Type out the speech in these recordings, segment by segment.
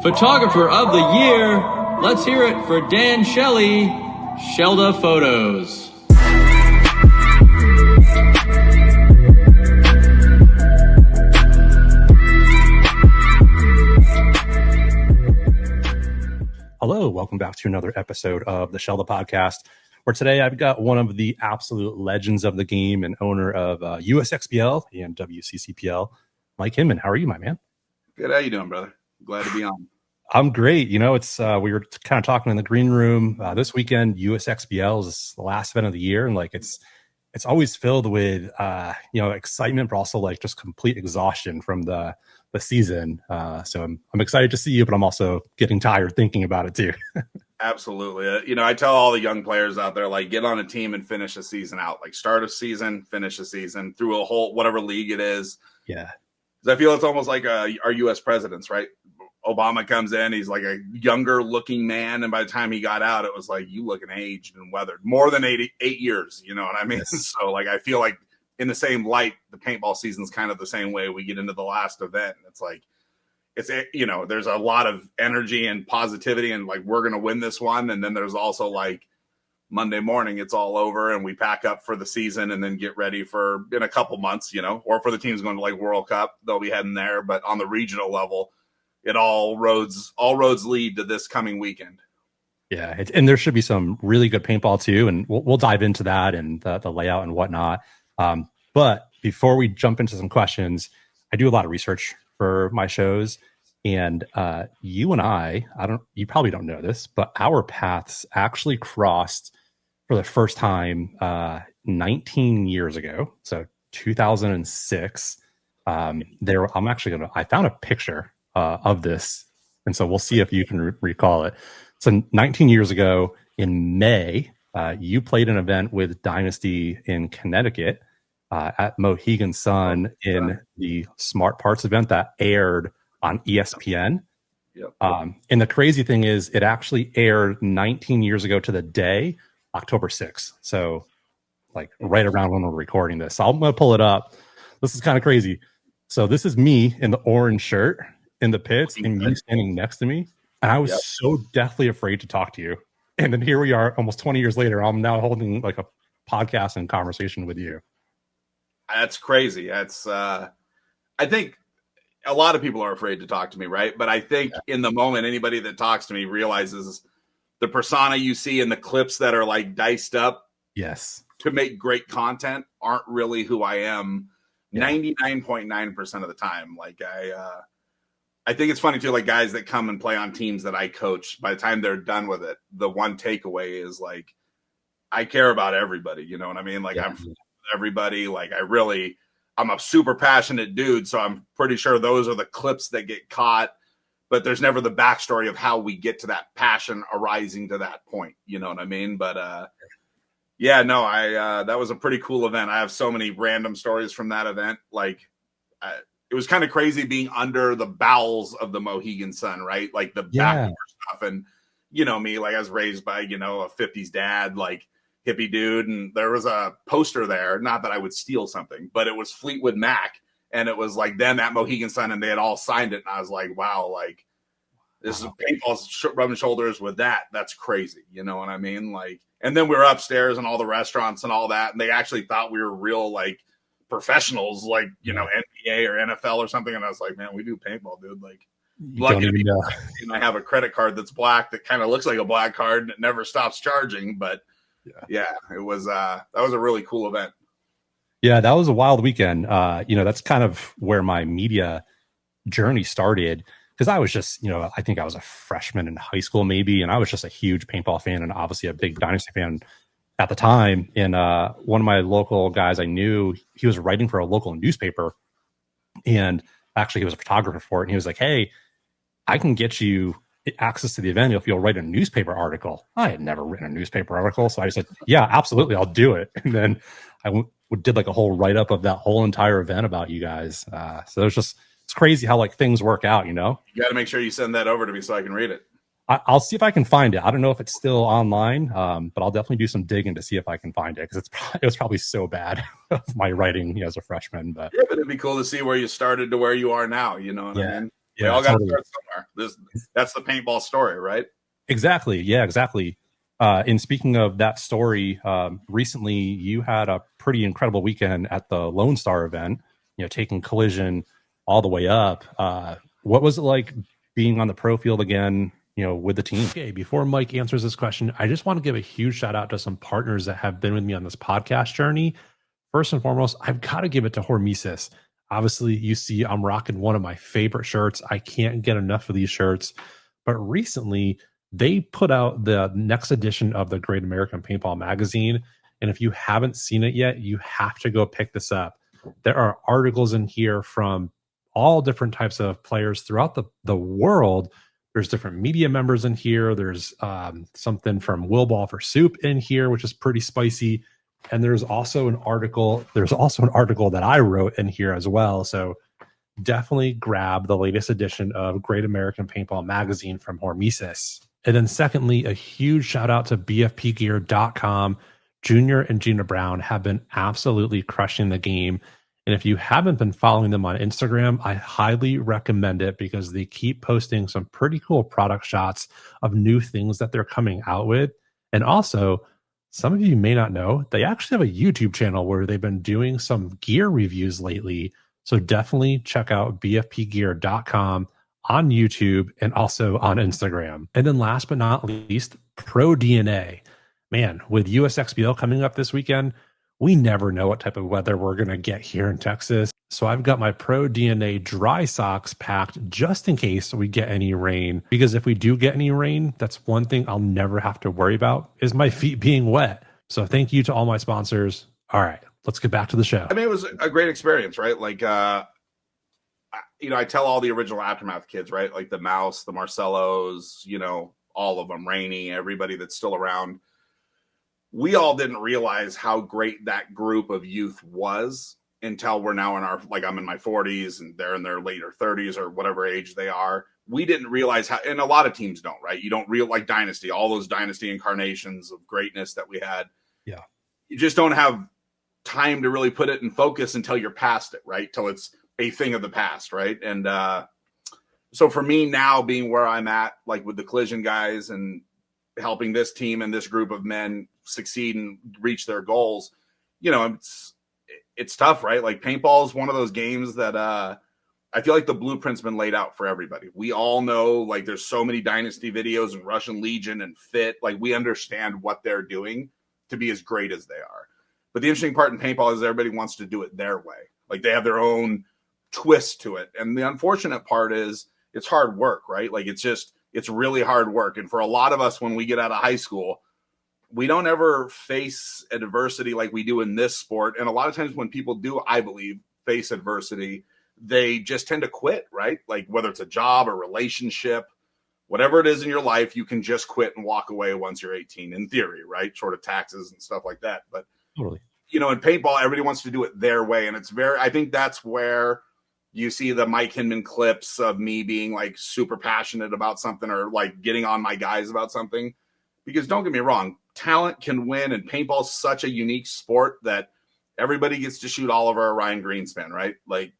Photographer of the Year. Let's hear it for Dan Shelley, Shellda Photos. Hello, welcome back to another episode of the Shellda Podcast, where today I've got one of the absolute legends of the game and owner of USXBL and WCPPL, Mike Hinman. How are you, my man? Good. How you doing, brother? Glad to be on. I'm great. You know, it's we were kind of talking in the green room this weekend. USXBL is the last event of the year, and like it's always filled with excitement, but also like just complete exhaustion from the season. So I'm excited to see you, but I'm also getting tired thinking about it too. Absolutely. I tell all the young players out there, like, get on a team and finish a season out. Like, start a season, finish a season through a whole whatever league it is. Yeah. I feel it's almost like our U.S. presidents, right? Obama comes in, he's like a younger looking man, and by the time he got out, it was like, you looking aged and weathered. More than 8 years, you know what I mean? Yes. So like, I feel like in the same light, the paintball season's kind of the same way. We get into the last event, and it's like, there's a lot of energy and positivity, and like, we're gonna win this one. And then there's also like Monday morning, it's all over, and we pack up for the season and then get ready for in a couple months, or for the teams going to like World Cup, they'll be heading there. But on the regional level, all roads lead to this coming weekend. Yeah, and there should be some really good paintball too, and we'll dive into that and the layout and whatnot. But before we jump into some questions, I do a lot of research for my shows, and you and you probably don't know this, but our paths actually crossed for the first time 19 years ago, so 2006. I found a picture of this, and so we'll see if you can recall it. So 19 years ago in May, you played an event with Dynasty in Connecticut at Mohegan Sun in the Smart Parts event that aired on ESPN. Yep. And the crazy thing is, it actually aired 19 years ago to the day, October 6th. So like right around when we're recording this. So I'm going to pull it up. This is kind of crazy. So this is me in the orange shirt in the pits, and you standing next to me. And I was so deathly afraid to talk to you. And then here we are almost 20 years later. I'm now holding like a podcast and conversation with you. That's crazy. That's I think a lot of people are afraid to talk to me, right? But I think in the moment, anybody that talks to me realizes the persona you see in the clips that are like diced up to make great content aren't really who I am 99.9% of the time. Like I think it's funny too, like guys that come and play on teams that I coach, by the time they're done with it, the one takeaway is like, I care about everybody. You know what I mean? Like I'm with everybody. Like I'm a super passionate dude. So I'm pretty sure those are the clips that get caught, but there's never the backstory of how we get to that passion arising to that point. You know what I mean? But that was a pretty cool event. I have so many random stories from that event. Like it was kind of crazy being under the bowels of the Mohegan Sun, right? Like the back stuff. And me, like I was raised by, a 50s dad, like hippie dude. And there was a poster there, not that I would steal something, but it was Fleetwood Mac. And it was like them at Mohegan Sun, and they had all signed it. And I was like, wow, like this is paintball rubbing shoulders with that. That's crazy. You know what I mean? Like, and then we were upstairs in all the restaurants and all that. And they actually thought we were real, like, professionals, like, NBA or NFL or something. And I was like, man, we do paintball, dude. Like, lucky I have a credit card that's black that kind of looks like a black card and it never stops charging. But it was that was a really cool event. Yeah, that was a wild weekend. That's kind of where my media journey started, because I was just, I think I was a freshman in high school maybe, and I was just a huge paintball fan and obviously a big Dynasty fan at the time. And one of my local guys I knew, he was writing for a local newspaper, and actually he was a photographer for it. And he was like, hey, I can get you access to the event if you'll write a newspaper article. I had never written a newspaper article. So I said, yeah, absolutely, I'll do it. And then I did like a whole write-up of that whole entire event about you guys. So it's crazy how like things work out, You got to make sure you send that over to me so I can read it. I'll see if I can find it. I don't know if it's still online, but I'll definitely do some digging to see if I can find it, because it was probably so bad my writing as a freshman. But it'd be cool to see where you started to where you are now. You know what I mean? Yeah, we all got to start somewhere. That's the paintball story, right? Exactly. Yeah, exactly. And speaking of that story, recently you had a pretty incredible weekend at the Lone Star event, taking Collision all the way up. What was it like being on the pro field again, with the team? Okay, before Mike answers this question, I just want to give a huge shout out to some partners that have been with me on this podcast journey. First and foremost, I've got to give it to Hormesis. Obviously, you see I'm rocking one of my favorite shirts. I can't get enough of these shirts. But recently, they put out the next edition of the Great American Paintball magazine. And if you haven't seen it yet, you have to go pick this up. There are articles in here from all different types of players throughout the world. There's different media members in here. There's something from Will Ball for Soup in here, which is pretty spicy. And there's also an article that I wrote in here as well. So definitely grab the latest edition of Great American Paintball magazine from Hormesis. And then secondly, a huge shout out to bfpgear.com. Junior and Gina Brown have been absolutely crushing the game. And if you haven't been following them on Instagram, I highly recommend it because they keep posting some pretty cool product shots of new things that they're coming out with. And also, some of you may not know, they actually have a YouTube channel where they've been doing some gear reviews lately. So definitely check out bfpgear.com on YouTube and also on Instagram. And then last but not least, Pro DNA. Man, with USXBL coming up this weekend, we never know what type of weather we're going to get here in Texas. So I've got my Pro DNA dry socks packed just in case we get any rain. Because if we do get any rain, that's one thing I'll never have to worry about is my feet being wet. So thank you to all my sponsors. All right, let's get back to the show. I mean, it was a great experience, right? Like, I tell all the original Aftermath kids, right? Like the Mouse, the Marcellos, all of them, Rainey, everybody that's still around. We all didn't realize how great that group of youth was until we're now I'm in my 40s and they're in their later 30s or whatever age they are. We didn't realize how, and a lot of teams don't, right? You don't like Dynasty, all those Dynasty incarnations of greatness that we had. Yeah. You just don't have time to really put it in focus until you're past it, right? Till it's a thing of the past, right? And so for me now, being where I'm at, like with the Collision guys and helping this team and this group of men succeed and reach their goals, it's tough, right? Like paintball is one of those games that I feel like the blueprint's been laid out for everybody. We all know, like, there's so many Dynasty videos and Russian Legion and Fit. Like, we understand what they're doing to be as great as they are. But the interesting part in paintball is everybody wants to do it their way. Like, they have their own twist to it. And the unfortunate part is it's hard work, right? Like, it's really hard work. And for a lot of us, when we get out of high school, we don't ever face adversity like we do in this sport. And a lot of times when people do, I believe, face adversity, they just tend to quit, right? Like whether it's a job or relationship, whatever it is in your life, you can just quit and walk away once you're 18 in theory, right? Short of taxes and stuff like that. But, totally. In paintball, everybody wants to do it their way. And I think that's where you see the Mike Hinman clips of me being like super passionate about something or like getting on my guys about something. Because don't get me wrong, talent can win, and paintball's such a unique sport that everybody gets to shoot Oliver or Ryan Greenspan, right? Like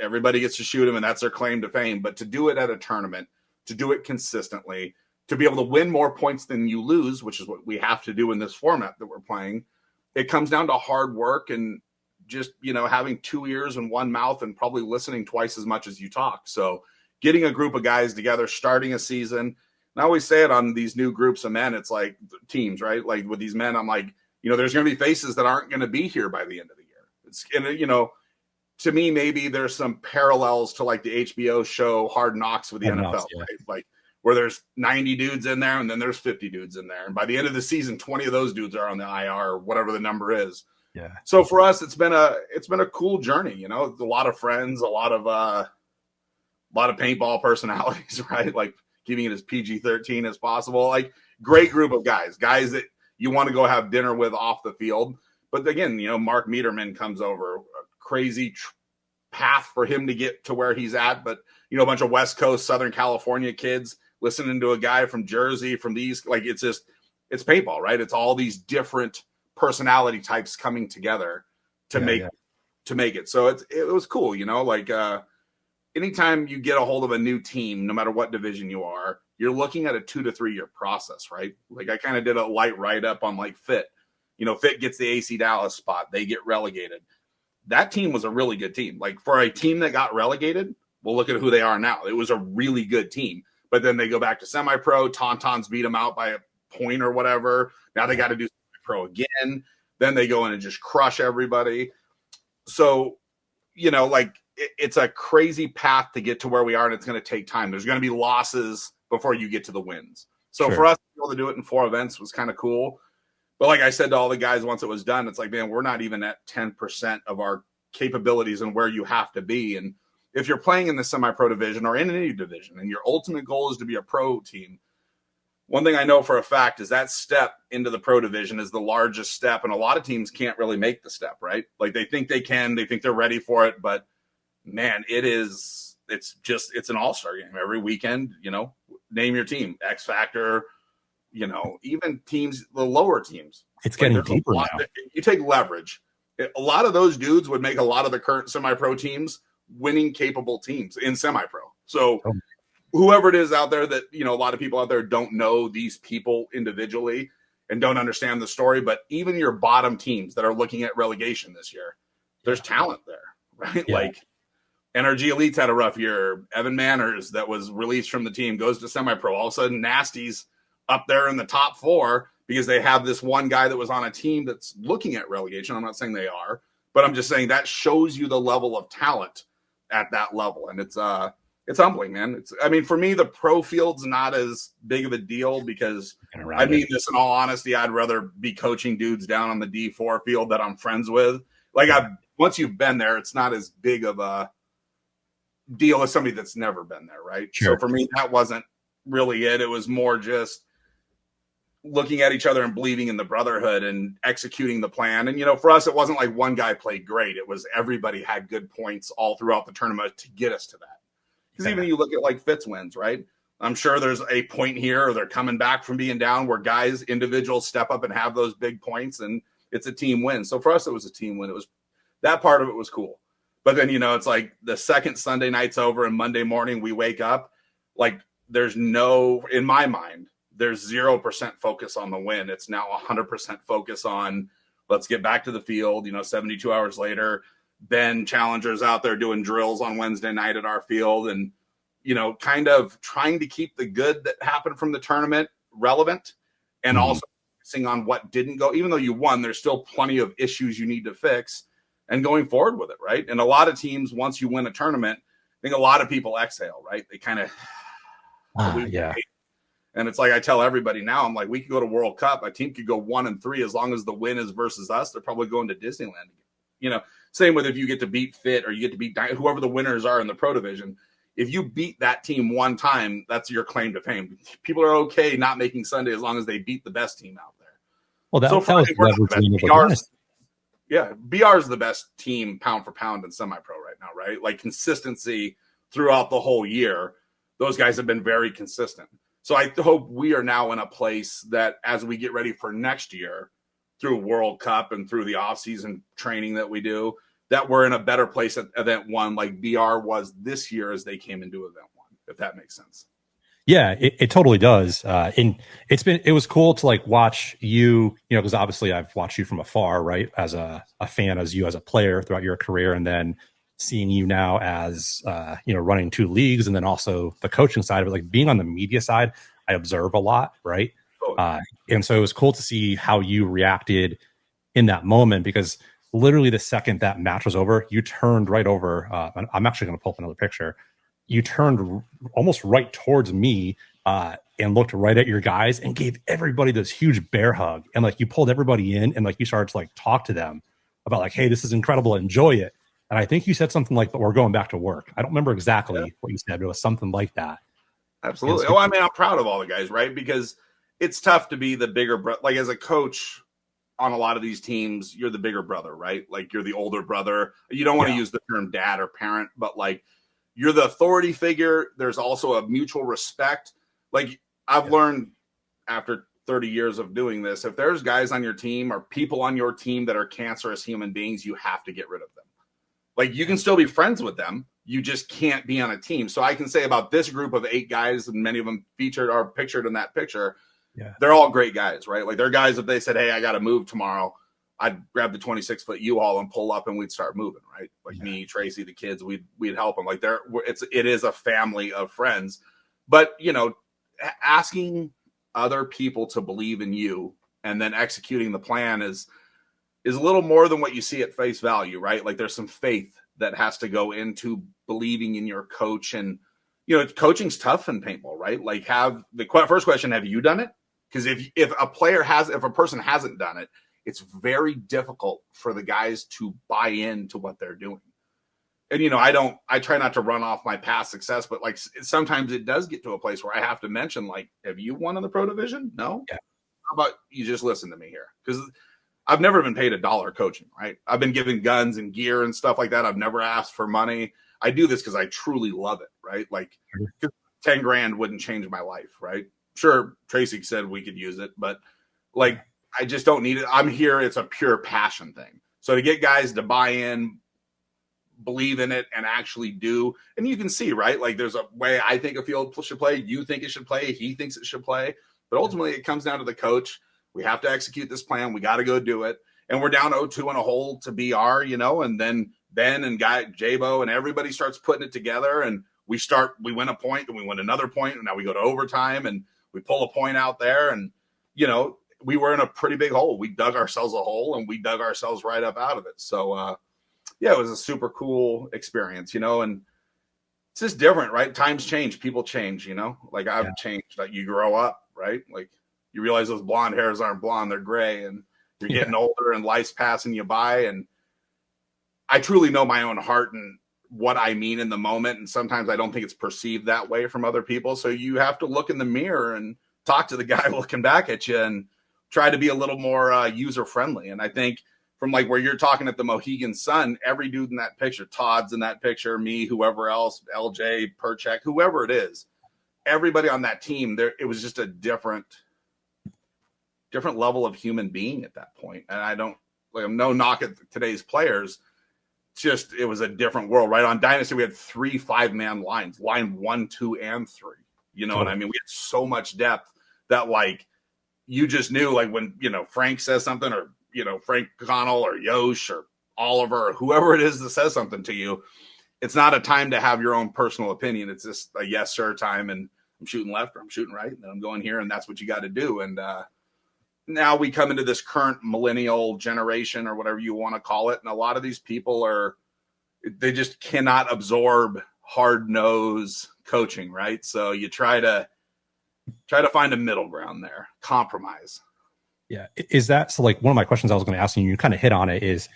everybody gets to shoot him, and that's their claim to fame. But to do it at a tournament, to do it consistently, to be able to win more points than you lose, which is what we have to do in this format that we're playing, it comes down to hard work and just, having 2 ears and 1 mouth and probably listening twice as much as you talk. So getting a group of guys together, starting a season, and I always say it on these new groups of men, it's like teams, right? Like with these men, I'm like, there's going to be faces that aren't going to be here by the end of the year. To me, maybe there's some parallels to like the HBO show Hard Knocks with the NFL, right? Like where there's 90 dudes in there and then there's 50 dudes in there. And by the end of the season, 20 of those dudes are on the IR or whatever the number is. Yeah. So for us, it's been a cool journey, a lot of friends, a lot of paintball personalities, right? Like keeping it as PG-13 as possible. Like great group of guys that you want to go have dinner with off the field. But again, Mark Meterman comes over, a crazy path for him to get to where he's at. But, a bunch of West Coast, Southern California kids listening to a guy from Jersey, from the East, like it's paintball, right? It's all these different personality types coming together to make it. So it was cool, anytime you get a hold of a new team, no matter what division you are, you're looking at a 2 to 3 year process, right? Like I kind of did a light write up on like Fit. Fit gets the AC Dallas spot. They get relegated. That team was a really good team. Like for a team that got relegated, we'll look at who they are now. It was a really good team. But then they go back to semi-pro. Tauntauns beat them out by a point or whatever. Now they got to do semi-pro again. Then they go in and just crush everybody. So, it's a crazy path to get to where we are, and it's going to take time. There's going to be losses before you get to the wins. So for us to be able to do it in 4 events was kind of cool. But like I said to all the guys once it was done, it's like, man, we're not even at 10% of our capabilities and where you have to be. And if you're playing in the semi-pro division or in any division and your ultimate goal is to be a pro team, one thing I know for a fact is that step into the pro division is the largest step. And a lot of teams can't really make the step, right? Like they think they can, they think they're ready for it. But man, it's an all-star game every weekend, name your team, X Factor, even teams, the lower teams. It's getting deeper now. You take leverage. A lot of those dudes would make a lot of the current semi-pro teams winning capable teams in semi-pro. So whoever it is out there that, a lot of people out there don't know these people individually and don't understand the story, but even your bottom teams that are looking at relegation this year, there's talent there, right? Yeah. Like NRG Elites had a rough year. Evan Manners that was released from the team goes to semi-pro. All of a sudden Nasty's up there in the top 4 because they have this one guy that was on a team that's looking at relegation. I'm not saying they are, but I'm just saying that shows you the level of talent at that level. And it's humbling, man. For me, the pro field's not as big of a deal because I mean this in all honesty, I'd rather be coaching dudes down on the D4 field that I'm friends with. Like once you've been there, it's not as big of a deal as somebody that's never been there. Right. Sure. So for me, that wasn't really it. It was more just looking at each other and believing in the brotherhood and executing the plan. And, for us, it wasn't like one guy played great. It was everybody had good points all throughout the tournament to get us to that. Because even you look at like Fitz wins, right? I'm sure there's a point here or they're coming back from being down where guys, individuals step up and have those big points and it's a team win. So for us, it was a team win. It was that part of it was cool. But then, it's like the second Sunday night's over and Monday morning we wake up, like there's in my mind, there's 0% focus on the win. It's now 100% focus on let's get back to the field. 72 hours later, Ben Challenger's out there doing drills on Wednesday night at our field and, kind of trying to keep the good that happened from the tournament relevant and also focusing on what didn't go. Even though you won, there's still plenty of issues you need to fix and going forward with it, right? And a lot of teams, once you win a tournament, I think a lot of people exhale, right? They kind of And it's like I tell everybody now, I'm like, we could go to World Cup. A team could go 1-3 as long as the win is versus us. They're probably going to Disneyland. Same with if you get to beat Fit or you get to beat whoever the winners are in the pro division. If you beat that team one time, that's your claim to fame. People are okay not making Sunday as long as they beat the best team out there. Well, that was BR is the best team pound for pound in semi-pro right now, right? Like consistency throughout the whole year. Those guys have been very consistent. So I hope we are now in a place that as we get ready for next year through World Cup and through the offseason training that we do, that we're in a better place at event 1 like BR was this year as they came into event 1, if that makes sense. Yeah, it totally does. And it was cool to like watch you, because obviously I've watched you from afar, right? As a fan, as you as a player throughout your career, and then seeing you now as, running 2 leagues and then also the coaching side of it, like being on the media side, I observe a lot. Right. And so it was cool to see how you reacted in that moment, because literally the second that match was over, you turned right over. I'm actually going to pull up another picture. You turned almost right towards me and looked right at your guys and gave everybody this huge bear hug. And like you pulled everybody in and like you started to like talk to them about like, hey, this is incredible. Enjoy it. And I think you said something like, but we're going back to work. I don't remember exactly what you said, but it was something like that. Absolutely. I'm proud of all the guys, right? Because it's tough to be the bigger brother. Like as a coach on a lot of these teams, you're the bigger brother, right? Like you're the older brother. You don't want to use the term dad or parent, but like you're the authority figure. There's also a mutual respect. Like I've learned after 30 years of doing this, if there's guys on your team or people on your team that are cancerous human beings, you have to get rid of them. Like you can still be friends with them, you just can't be on a team. So I can say about this group of 8 guys, and many of them featured or pictured in that picture, they're all great guys, right? Like they're guys, if they said, hey, I got to move tomorrow, I'd grab the 26-foot U-Haul and pull up and we'd start moving, right? Like me, Tracy, the kids, we'd help them. Like it is a family of friends. But, you know, asking other people to believe in you and then executing the plan is a little more than what you see at face value, right? Like there's some faith that has to go into believing in your coach. And, you know, coaching's tough in paintball, right? Like first question, have you done it? Because if a person hasn't done it, it's very difficult for the guys to buy into what they're doing. And, you know, I try not to run off my past success, but like sometimes it does get to a place where I have to mention, like, have you won in the pro division? No. Yeah. How about you just listen to me here? Because I've never been paid $1 coaching, right? I've been given guns and gear and stuff like that. I've never asked for money. I do this because I truly love it, right? Like 10 grand wouldn't change my life, right? Sure, Tracy said we could use it, but like I just don't need it. I'm here. It's a pure passion thing. So to get guys to buy in, believe in it, and actually do, and you can see, right? Like there's a way I think a field should play. You think it should play. He thinks it should play. But ultimately it comes down to the coach. We have to execute this plan. We got to go do it. And we're down 0-2 in a hole to BR, you know, and then Ben and Jabo and everybody starts putting it together, and we win a point, and we win another point, and now we go to overtime and we pull a point out there. And, you know, we were in a pretty big hole. We dug ourselves a hole, and we dug ourselves right up out of it. So, it was a super cool experience, you know, and it's just different, right? Times change. People change, you know, like I've changed. Like you grow up, right? Like you realize those blonde hairs aren't blonde, they're gray, and you're getting older and life's passing you by. And I truly know my own heart and what I mean in the moment. And sometimes I don't think it's perceived that way from other people. So you have to look in the mirror and talk to the guy looking back at you and try to be a little more user friendly. And I think from like where you're talking at the Mohegan Sun, every dude in that picture, Todd's in that picture, me, whoever else, LJ, Perchek, whoever it is, everybody on that team, it was just a different level of human being at that point. And I don't like, I'm no knock at today's players. Just, it was a different world, right? On Dynasty, we had 3 5-man lines, line 1, 2, and 3. You know what I mean? We had so much depth that like, you just knew like when, you know, Frank says something, or, you know, Frank Connell or Yosh or Oliver or whoever it is that says something to you, it's not a time to have your own personal opinion. It's just a yes, sir time. And I'm shooting left or I'm shooting right. And then I'm going here, and that's what you got to do. And, now we come into this current millennial generation or whatever you want to call it. And a lot of these people they just cannot absorb hard nose coaching. Right. So you try to find a middle ground there, compromise. Yeah. Is that, so like one of my questions I was going to ask you kind of hit on it, is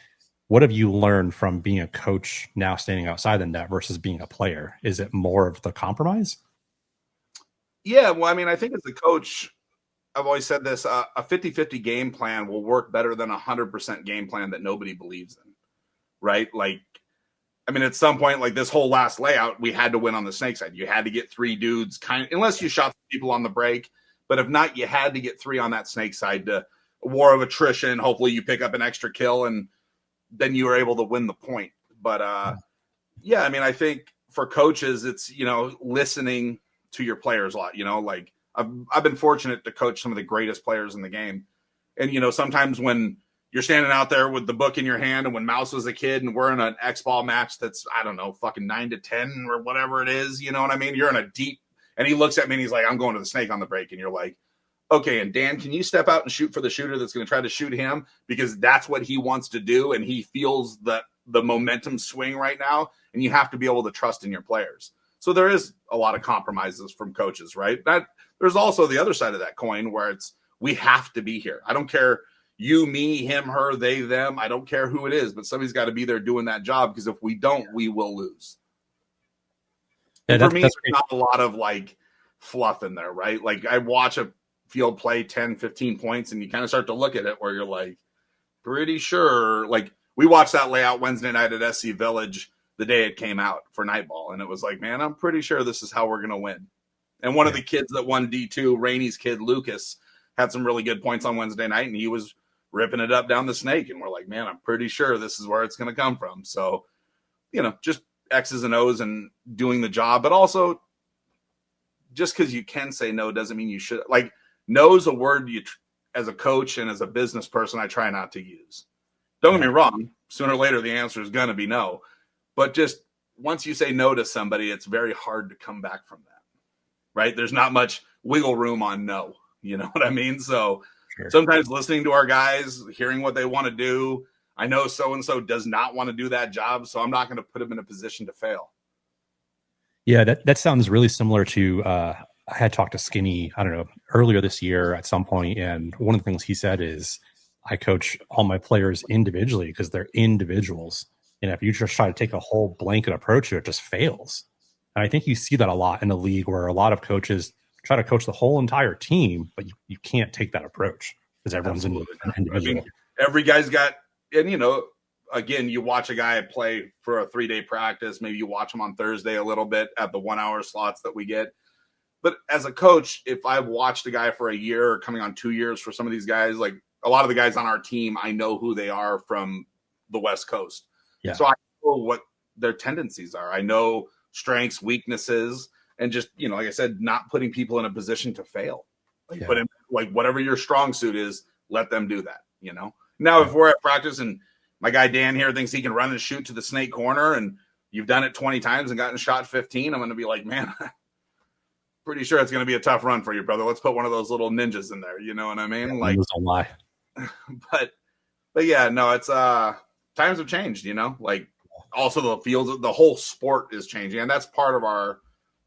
what have you learned from being a coach now standing outside the net versus being a player? Is it more of the compromise? Yeah. Well, I mean, I think as a coach, I've always said this, a 50-50 game plan will work better than 100% game plan that nobody believes in, right? Like, I mean, at some point, like this whole last layout, we had to win on the snake side. You had to get 3 dudes, unless you shot people on the break. But if not, you had to get 3 on that snake side to a war of attrition. Hopefully you pick up an extra kill, and then you were able to win the point. But, yeah, I mean, I think for coaches, it's, you know, listening to your players a lot, you know, like, I've been fortunate to coach some of the greatest players in the game. And, you know, sometimes when you're standing out there with the book in your hand, and when Mouse was a kid and we're in an X-ball match that's, I don't know, fucking 9-10 or whatever it is, you know what I mean? You're in a deep, and he looks at me and he's like, I'm going to the snake on the break. And you're like, okay, and Dan, can you step out and shoot for the shooter that's going to try to shoot him? Because that's what he wants to do. And he feels the momentum swing right now. And you have to be able to trust in your players. So there is a lot of compromises from coaches, right? There's also the other side of that coin where we have to be here. I don't care you, me, him, her, they, them. I don't care who it is, but somebody's got to be there doing that job, because if we don't, we will lose. Yeah, for me, there's not a lot of like fluff in there, right? Like I watch a field play 10, 15 points, and you kind of start to look at it where you're like, pretty sure. Like we watched that layout Wednesday night at SC Village the day it came out for Nightball, and it was like, man, I'm pretty sure this is how we're going to win. And one of the kids that won D2, Rainey's kid, Lucas, had some really good points on Wednesday night, and he was ripping it up down the snake. And we're like, man, I'm pretty sure this is where it's going to come from. So, you know, just X's and O's and doing the job, but also just because you can say no doesn't mean you should. Like, no is a word you, as a coach and as a business person, I try not to use. Don't get me wrong. Sooner or later, the answer is going to be no. But just once you say no to somebody, it's very hard to come back from that, right? There's not much wiggle room on no. You know what I mean? So sometimes listening to our guys, hearing what they want to do. I know so-and-so does not want to do that job, so I'm not going to put them in a position to fail. Yeah, that sounds really similar to, I had talked to Skinny, I don't know, earlier this year at some point, and one of the things he said is, I coach all my players individually because they're individuals. And if you just try to take a whole blanket approach to it, just fails. And I think you see that a lot in the league where a lot of coaches try to coach the whole entire team, but you can't take that approach because everyone's individual. I mean, every guy's got, and you know, again, you watch a guy play for a 3-day practice. Maybe you watch him on Thursday a little bit at the 1 hour slots that we get. But as a coach, if I've watched a guy for a year or coming on 2 years for some of these guys, like a lot of the guys on our team, I know who they are from the West Coast. Yeah. So I know what their tendencies are. I know strengths, weaknesses, and just, you know, like I said, not putting people in a position to fail. Like, put in, like, whatever your strong suit is, let them do that, you know? Now, if we're at practice and my guy Dan here thinks he can run and shoot to the snake corner and you've done it 20 times and gotten shot 15, I'm going to be like, man, pretty sure it's going to be a tough run for you, brother. Let's put one of those little ninjas in there. You know what I mean? Yeah, like, don't lie. But yeah, no, it's times have changed, you know, like also the fields, the whole sport is changing. And that's part of our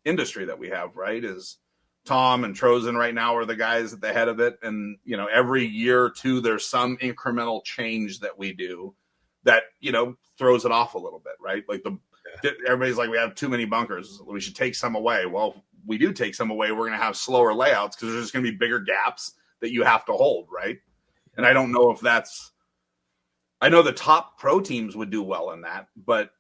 industry that we have, right? Is Tom and Trozen right now are the guys at the head of it. And, you know, every year or two, there's some incremental change that we do that, you know, throws it off a little bit, right? Like everybody's like, we have too many bunkers. We should take some away. Well, if we do take some away, we're going to have slower layouts because there's just going to be bigger gaps that you have to hold, right? And I don't know if I know the top pro teams would do well in that, but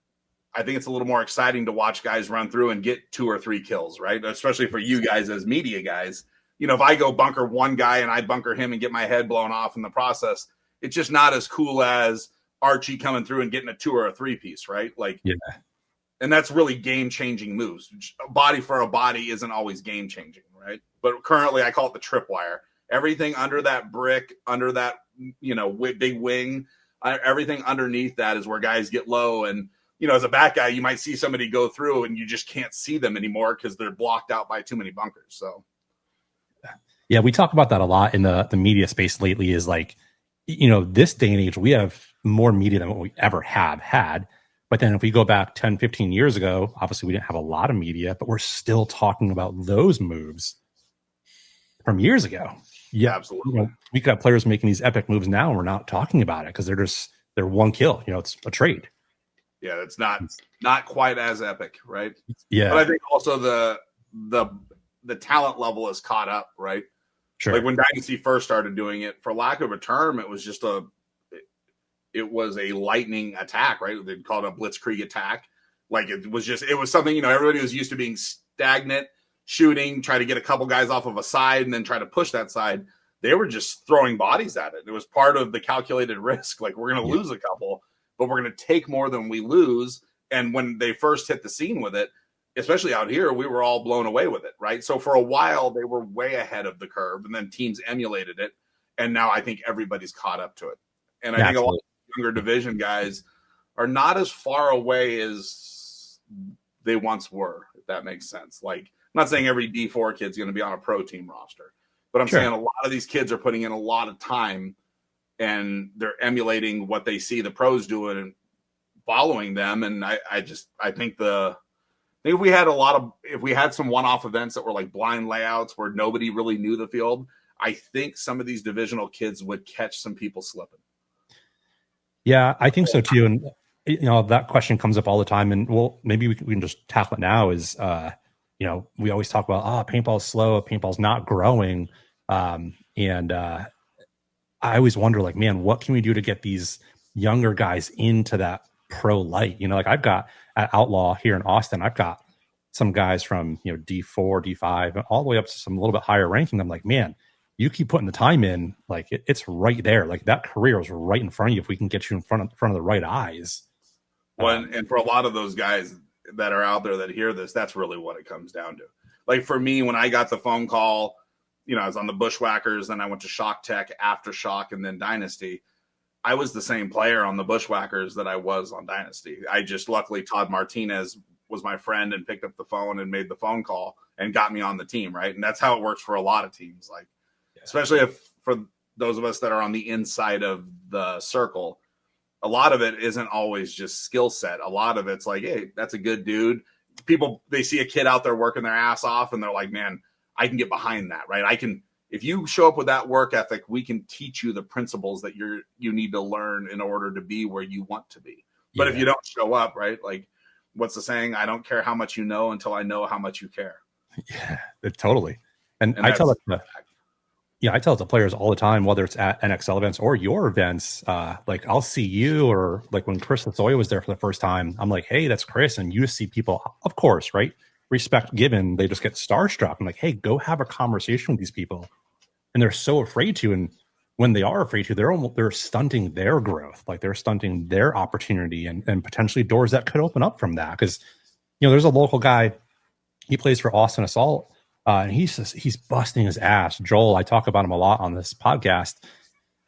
I think it's a little more exciting to watch guys run through and get 2 or 3 kills, right? Especially for you guys as media guys. You know, if I go bunker one guy and I bunker him and get my head blown off in the process, it's just not as cool as Archie coming through and getting a 2 or a 3 piece, right? Like, yeah. And that's really game-changing moves. A body for a body isn't always game-changing, right? But currently I call it the tripwire. Everything under that brick, under that, you know, big wing, everything underneath that is where guys get low. And, you know, as a back guy, you might see somebody go through and you just can't see them anymore because they're blocked out by too many bunkers. So, yeah, we talk about that a lot in the media space lately is like, you know, this day and age, we have more media than what we ever have had. But then if we go back 10, 15 years ago, obviously we didn't have a lot of media, but we're still talking about those moves from years ago. Yeah, absolutely. You know, we could have players making these epic moves now and we're not talking about it because they're one kill. You know, it's a trade. Yeah, it's not quite as epic, right? Yeah. But I think also the talent level is caught up, right? Sure. Like when Dynasty first started doing it, for lack of a term, it was just it was a lightning attack, right? They called it a blitzkrieg attack. Like it was something, you know, everybody was used to being stagnant, shooting, try to get a couple guys off of a side and then try to push that side. They were just throwing bodies at it. It was part of the calculated risk. Like we're going to lose a couple, but we're going to take more than we lose. And when they first hit the scene with it, especially out here, we were all blown away with it, right? So for a while, they were way ahead of the curve, and then teams emulated it. And now I think everybody's caught up to it. And I think a lot of younger division guys are not as far away as they once were, if that makes sense. Like, I'm not saying every D4 kid's going to be on a pro team roster, but I'm saying a lot of these kids are putting in a lot of time and they're emulating what they see the pros doing and following them. And I think if we had some one-off events that were like blind layouts where nobody really knew the field, I think some of these divisional kids would catch some people slipping. Yeah, I think so too. And you know, that question comes up all the time. And maybe we can just tackle it now. Is you know, we always talk about paintball's slow, paintball's not growing, and I always wonder, like, man, what can we do to get these younger guys into that pro light? You know, like I've got at Outlaw here in Austin, I've got some guys from, you know, D4, D5, all the way up to some a little bit higher ranking. I'm like, man, you keep putting the time in, like it's right there. Like that career is right in front of you if we can get you in front of the right eyes. Well, and for a lot of those guys, that are out there that hear this, that's really what it comes down to. Like for me, when I got the phone call, I was on the Bushwhackers, then I went to Shock Tech, Aftershock, and then Dynasty. I was the same player on the Bushwhackers that I was on Dynasty. I just, luckily, Todd Martinez was my friend and picked up the phone and made the phone call and got me on the team, right? And that's how it works for a lot of teams, like especially if for those of us that are on the inside of the circle, a lot of it isn't always just skill set. A lot of it's like, hey, that's a good dude. People, they see a kid out there working their ass off and they're like, man, I can get behind that, right? If you show up with that work ethic, we can teach you the principles that you need to learn in order to be where you want to be. But if you don't show up, right? Like, what's the saying? I don't care how much you know until I know how much you care. Yeah, totally. And I tell it, I tell it to players all the time, whether it's at NXL events or your events. Like I'll see you, or like when Chris Lasoya was there for the first time, I'm like, hey, that's Chris. And you see people, of course, right? Respect given, they just get starstruck. I'm like, hey, go have a conversation with these people. And they're so afraid to. And when they are afraid to, they're stunting their growth. Like they're stunting their opportunity and potentially doors that could open up from that. Because, there's a local guy, he plays for Austin Assault. And he's busting his ass. Joel, I talk about him a lot on this podcast.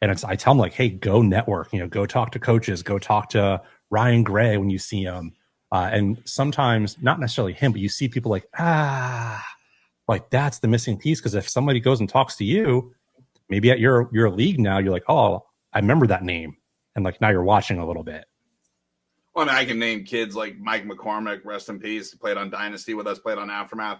And I tell him like, hey, go network, go talk to coaches, go talk to Ryan Gray when you see him. And sometimes not necessarily him, but you see people like, like that's the missing piece. Because if somebody goes and talks to you, maybe at your league now, you're like, oh, I remember that name. And like now you're watching a little bit. Well, I can name kids like Mike McCormick, rest in peace, played on Dynasty with us, played on Aftermath.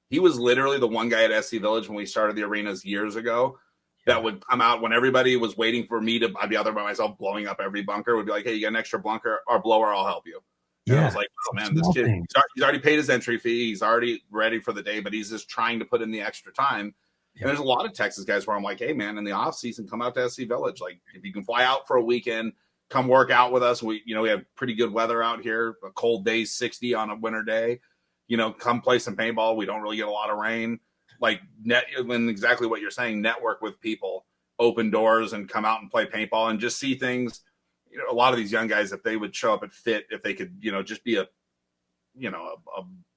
He was literally the one guy at SC Village when we started the arenas years ago that would come out when everybody was waiting for me to, I'd be out there by myself blowing up every bunker, would be like, hey, you got an extra bunker or blower, I'll help you. And I was like, oh man, this kid, he's already paid his entry fee. He's already ready for the day, but he's just trying to put in the extra time. Yeah. And there's a lot of Texas guys where I'm like, hey man, in the off season, come out to SC Village. Like if you can fly out for a weekend, come work out with us. We have pretty good weather out here, a cold day, 60 on a winter day. Come play some paintball. We don't really get a lot of rain. Like when exactly what you're saying, network with people, open doors and come out and play paintball and just see things. A lot of these young guys, if they would show up at Fit, if they could, just be a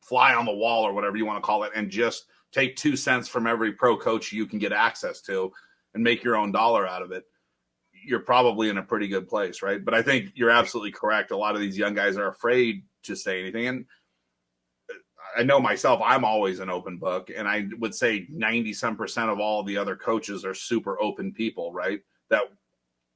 fly on the wall or whatever you want to call it, and just take 2 cents from every pro coach you can get access to and make your own dollar out of it, you're probably in a pretty good place, right? But I think you're absolutely correct. A lot of these young guys are afraid to say anything. And I know myself, I'm always an open book. And I would say 90% of all the other coaches are super open people, right? That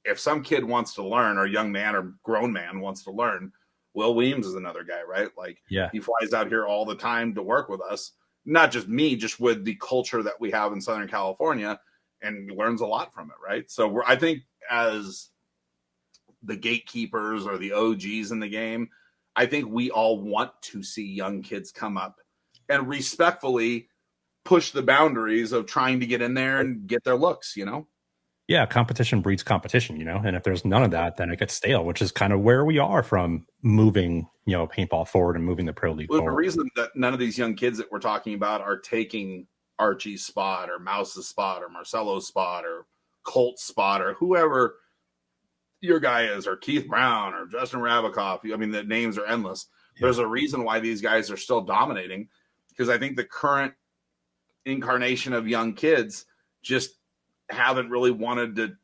if some kid wants to learn, or young man or grown man wants to learn, Will Weems is another guy, right? Like he flies out here all the time to work with us. Not just me, just with the culture that we have in Southern California, and learns a lot from it, right? So I think as the gatekeepers or the OGs in the game, I think we all want to see young kids come up and respectfully push the boundaries of trying to get in there and get their looks, Yeah, competition breeds competition, and if there's none of that, then it gets stale, which is kind of where we are from moving, paintball forward and moving the pro league forward. The reason that none of these young kids that we're talking about are taking Archie's spot or Mouse's spot or Marcelo's spot or Colt's spot or whoever your guy is, or Keith Brown or Justin Rabikoff. I mean, the names are endless. Yeah. There's a reason why these guys are still dominating, because I think the current incarnation of young kids just haven't really wanted to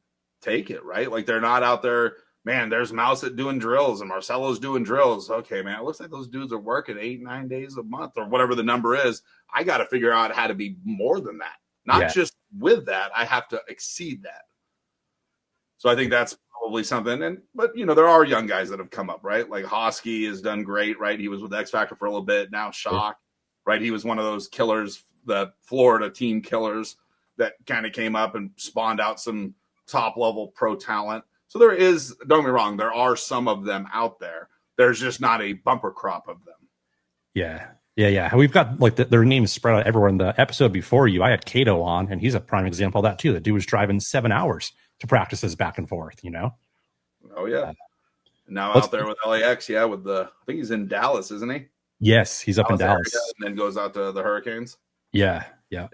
take it, right? Like they're not out there, man, there's Mouse at doing drills and Marcelo's doing drills. Okay, man, it looks like those dudes are working 8-9 days a month or whatever the number is. I got to figure out how to be more than that. Not just with that, I have to exceed that. So I think that's probably something. But there are young guys that have come up, right? Like Hosky has done great, right? He was with X Factor for a little bit. Now Shock, right? He was one of those killers, the Florida team killers that kind of came up and spawned out some top level pro talent. So there is, don't get me wrong, there are some of them out there. There's just not a bumper crop of them. Yeah. We've got like their names spread out everywhere. In the episode before you, I had Cato on, and he's a prime example of that too. The dude was driving 7 hours to practices back and forth, Oh yeah. Now out there with LAX, with I think he's in Dallas, isn't he? Yes, he's up in Dallas. And then goes out to the Hurricanes. Yeah.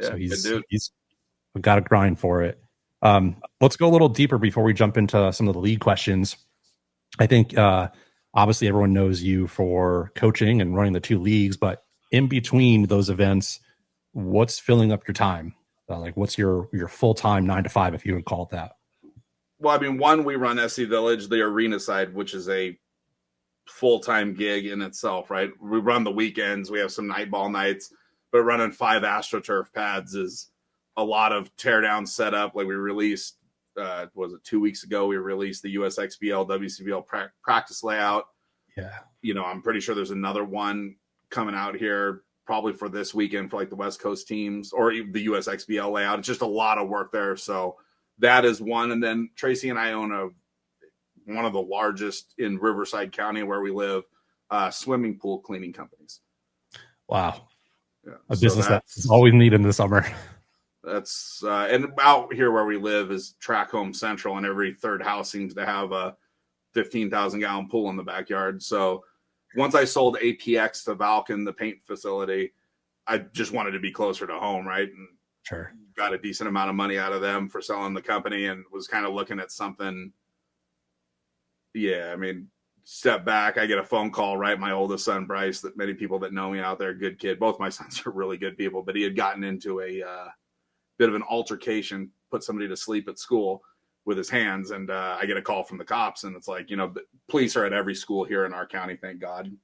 So he's got to grind for it. Let's go a little deeper before we jump into some of the league questions. I think I obviously everyone knows you for coaching and running the 2 leagues, but in between those events, what's filling up your time? Like what's your full-time 9 to 5, if you would call it that? Well, I mean, one, we run SC Village, the arena side, which is a full-time gig in itself, right? We run the weekends. We have some night ball nights, but running 5 AstroTurf pads is a lot of teardown setup. Like we released, was it 2 weeks ago? We released the USXBL, WCPPL practice layout. Yeah. You know, I'm pretty sure there's another one coming out here probably for this weekend for like the West Coast teams, or the USXBL layout. It's just a lot of work there. So that is one. And then Tracy and I own one of the largest in Riverside County where we live, swimming pool cleaning companies. Wow. Yeah. A business that's always needed in the summer. That's and out here where we live is Track Home Central, and every third house seems to have a 15,000 gallon pool in the backyard. So once I sold APX to Valken, the paint facility, I just wanted to be closer to home, right? And sure, got a decent amount of money out of them for selling the company, and was kind of looking at something. Yeah, I mean, step back. I get a phone call, right? My oldest son, Bryce, that many people that know me out there, good kid. Both my sons are really good people, but he had gotten into a bit of an altercation, put somebody to sleep at school with his hands. And I get a call from the cops, and it's like, you know, the police are at every school here in our county, thank God.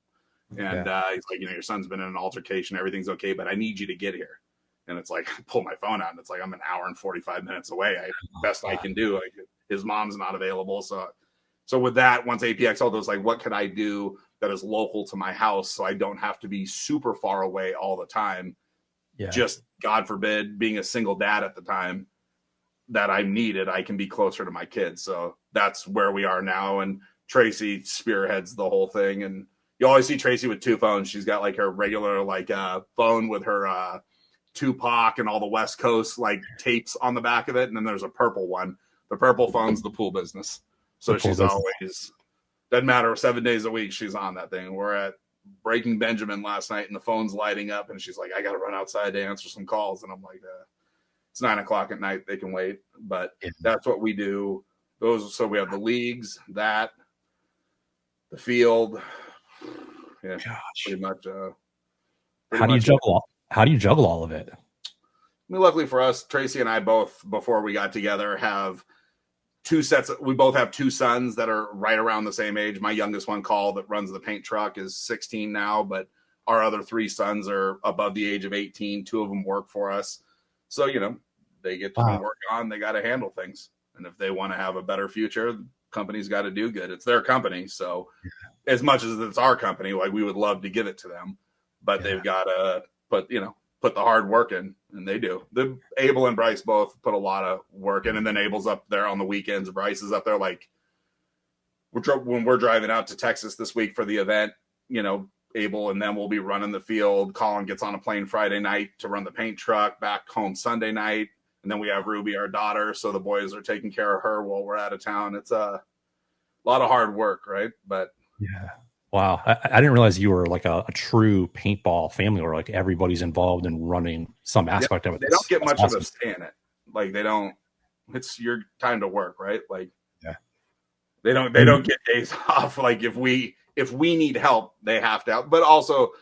And he's like, you know, your son's been in an altercation, everything's okay, but I need you to get here. And it's like, I pull my phone out, and it's like, I'm an hour and 45 minutes away. Best I can do. Like, his mom's not available. So with that, once APX told us, like, what could I do that is local to my house so I don't have to be super far away all the time? Yeah. Just, God forbid, being a single dad at the time that I needed, I can be closer to my kids. So that's where we are now. And Tracy spearheads the whole thing. And you always see Tracy with 2 phones. She's got like her regular phone with her Tupac and all the West Coast like tapes on the back of it. And then there's a purple one. The purple phone's the pool business. So she's always, doesn't matter, 7 days a week, she's on that thing. We're at Breaking Benjamin last night, and the phone's lighting up, and she's like, I got to run outside to answer some calls. And I'm like, it's 9 o'clock at night. They can wait. But that's what we do. So we have the leagues, the field. Yeah, gosh. Pretty much. How do you juggle all of it? I mean, luckily for us, Tracy and I both, before we got together, have 2 sets. We both have 2 sons that are right around the same age. My youngest one, Call, that runs the paint truck, is 16 now, but our other 3 sons are above the age of 18. 2 of them work for us. So, you know, they get to work on, they got to handle things. And if they want to have a better future, the company's got to do good. It's their company. So as much as it's our company, like, we would love to give it to them, but they've got to put the hard work in, and they do. Abel and Bryce both put a lot of work in, and then Abel's up there on the weekends. Bryce is up there. Like, when we're driving out to Texas this week for the event, you know, Abel and then we'll be running the field. Colin gets on a plane Friday night to run the paint truck, back home Sunday night. And then we have Ruby, our daughter. So the boys are taking care of her while we're out of town. It's a lot of hard work, right? But yeah. Wow. I didn't realize you were like a true paintball family where like everybody's involved in running some aspect of it. They don't get much of a say in it. Like, they don't, it's your time to work, right? Like, they don't get days off. Like, if we need help, they have to help. But also,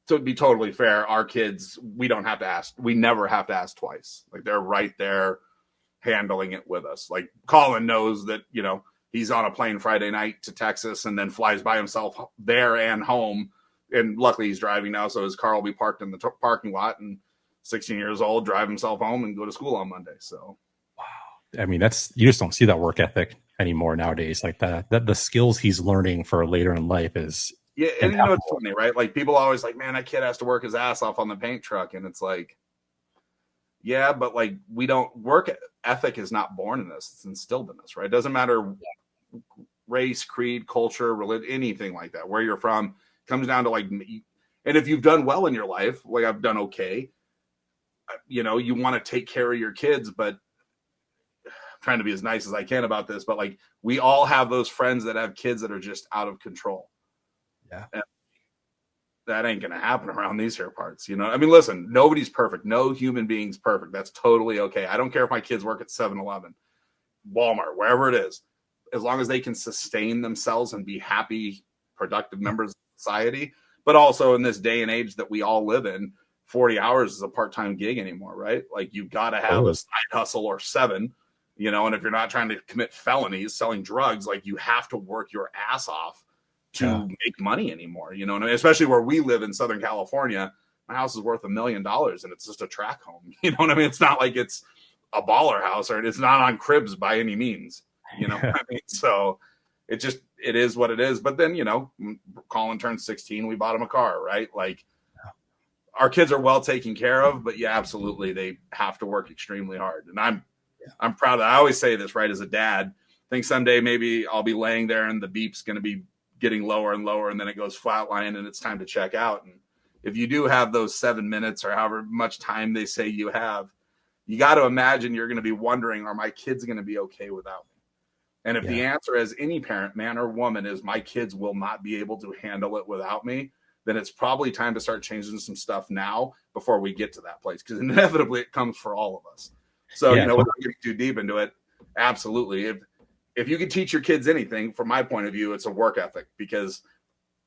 to be totally fair, our kids, we don't have to ask. We never have to ask twice. Like, they're right there handling it with us. Like, Colin knows that, you know, he's on a plane Friday night to Texas and then flies by himself there and home. And luckily he's driving now, so his car will be parked in the parking lot, and 16 years old, drive himself home and go to school on Monday. So, wow. I mean, you just don't see that work ethic anymore nowadays. Like that the skills he's learning for later in life is. Yeah. And you know, it's funny, right? Like, people always like, man, that kid has to work his ass off on the paint truck. And it's like, yeah, but like, we don't work ethic is not born in us. It's instilled in us, right? It doesn't matter race, creed, culture, religion, anything like that, where you're from. It comes down to like, and if you've done well in your life, like I've done okay, you know, you want to take care of your kids, but I'm trying to be as nice as I can about this, but like, we all have those friends that have kids that are just out of control. Yeah. And that ain't going to happen around these here parts. You know, I mean, listen, nobody's perfect. No human being's perfect. That's totally okay. I don't care if my kids work at 7-Eleven, Walmart, wherever it is. as long as they can sustain themselves and be happy, productive members of society. But also in this day and age that we all live in, 40 hours is a part-time gig anymore, right? Like you've got to have a side hustle or 7, you know, and if you're not trying to commit felonies, selling drugs, like you have to work your ass off to make money anymore, you know, and especially where we live in Southern California. My house is worth $1 million and it's just a track home. You know what I mean? It's not like it's a baller house or it's not on cribs by any means, you know what I mean? So it is what it is. But then, you know, Colin turned 16, we bought him a car, right? Like our kids are well taken care of, but yeah, absolutely. They have to work extremely hard. And I'm proud of that. I always say this, right? As a dad, I think someday maybe I'll be laying there and the beep's going to be getting lower and lower. And then it goes flatline and it's time to check out. And if you do have those 7 minutes or however much time they say you have, you got to imagine you're going to be wondering, are my kids going to be okay without me? And if the answer as any parent, man or woman, is my kids will not be able to handle it without me, then it's probably time to start changing some stuff now before we get to that place. Because inevitably it comes for all of us. So, you know, without getting too deep into it, absolutely. If you could teach your kids anything, from my point of view, it's a work ethic, because